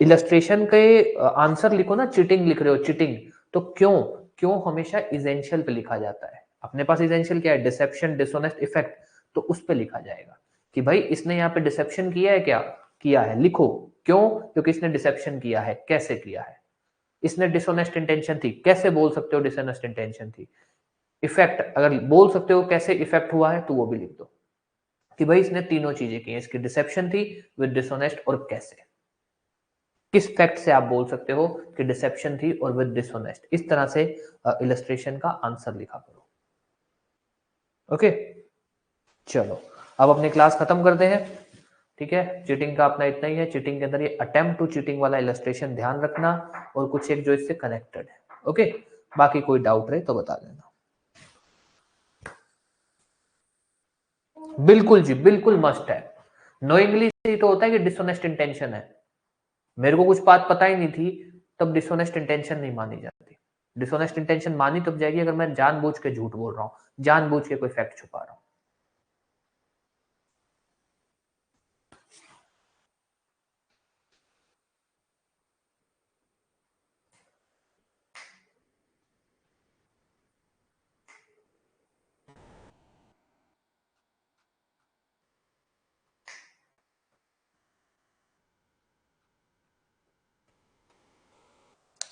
इलस्ट्रेशन के आंसर लिखो ना, चीटिंग लिख रहे हो चीटिंग, तो क्यों, क्यों हमेशा इजेंशियल पे लिखा जाता है? अपने पास इजेंशियल क्या है, डिसेप्शन, डिसऑनेस्ट, इफेक्ट, तो उस पे लिखा जाएगा कि भाई इसने यहाँ पे डिसेप्शन किया है, क्या किया है, लिखो क्यों, क्योंकि इसने डिसेप्शन किया है, कैसे किया है, इसने डिसऑनेस्ट इंटेंशन थी, कैसे बोल सकते हो डिसऑनेस्ट इंटेंशन थी, इफेक्ट अगर बोल सकते हो कैसे इफेक्ट हुआ है तो वो भी लिख दो कि भाई इसने तीनों चीजें की, इसकी डिसेप्शन थी विद डिसऑनेस्ट और कैसे, किस फैक्ट से आप बोल सकते हो कि डिसेप्शन थी और विद डिसऑनेस्ट। इस तरह से इलस्ट्रेशन का आंसर लिखा करो। ओके, चलो अब अपनी क्लास खत्म करते हैं। ठीक है, चीटिंग का अपना इतना ही है। चीटिंग के अंदर ये अटेम्प्ट टू चीटिंग वाला इलस्ट्रेशन ध्यान रखना, और कुछ एक जो इससे कनेक्टेड है। ओके, बाकी कोई डाउट रहे तो बता देना। बिल्कुल जी, बिल्कुल मस्ट है। नोइंगली से तो होता है कि डिसऑनेस्ट इंटेंशन है, मेरे को कुछ बात पता ही नहीं थी, तब डिसऑनेस्ट इंटेंशन नहीं मानी जाती। डिसऑनेस्ट इंटेंशन मानी तब जाएगी अगर मैं जानबूझ के झूठ बोल रहा हूं, जानबूझ के कोई फैक्ट छुपा रहा हूं।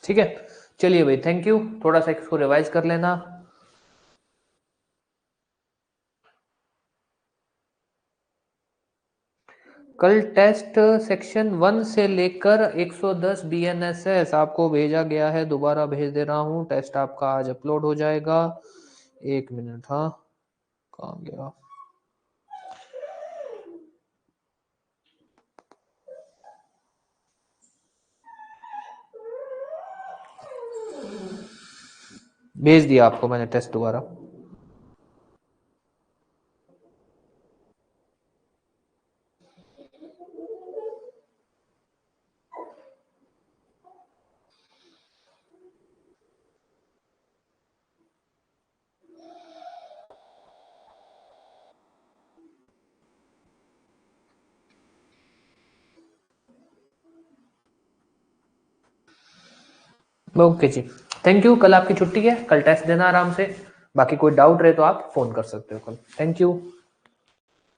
ठीक है, चलिए भाई, थैंक यू। थोड़ा सा इसको रिवाइज कर लेना। कल टेस्ट सेक्शन 1 से लेकर 110 BNSS आपको भेजा गया है, दोबारा भेज दे रहा हूं। टेस्ट आपका आज अपलोड हो जाएगा। एक मिनट, हाँ कहाँ गया, भेज दिया आपको मैंने टेस्ट दोबारा। ओके जी, थैंक यू। कल आपकी छुट्टी है, कल टेस्ट देना आराम से। बाकी कोई डाउट रहे तो आप फोन कर सकते हो कल। Thank you.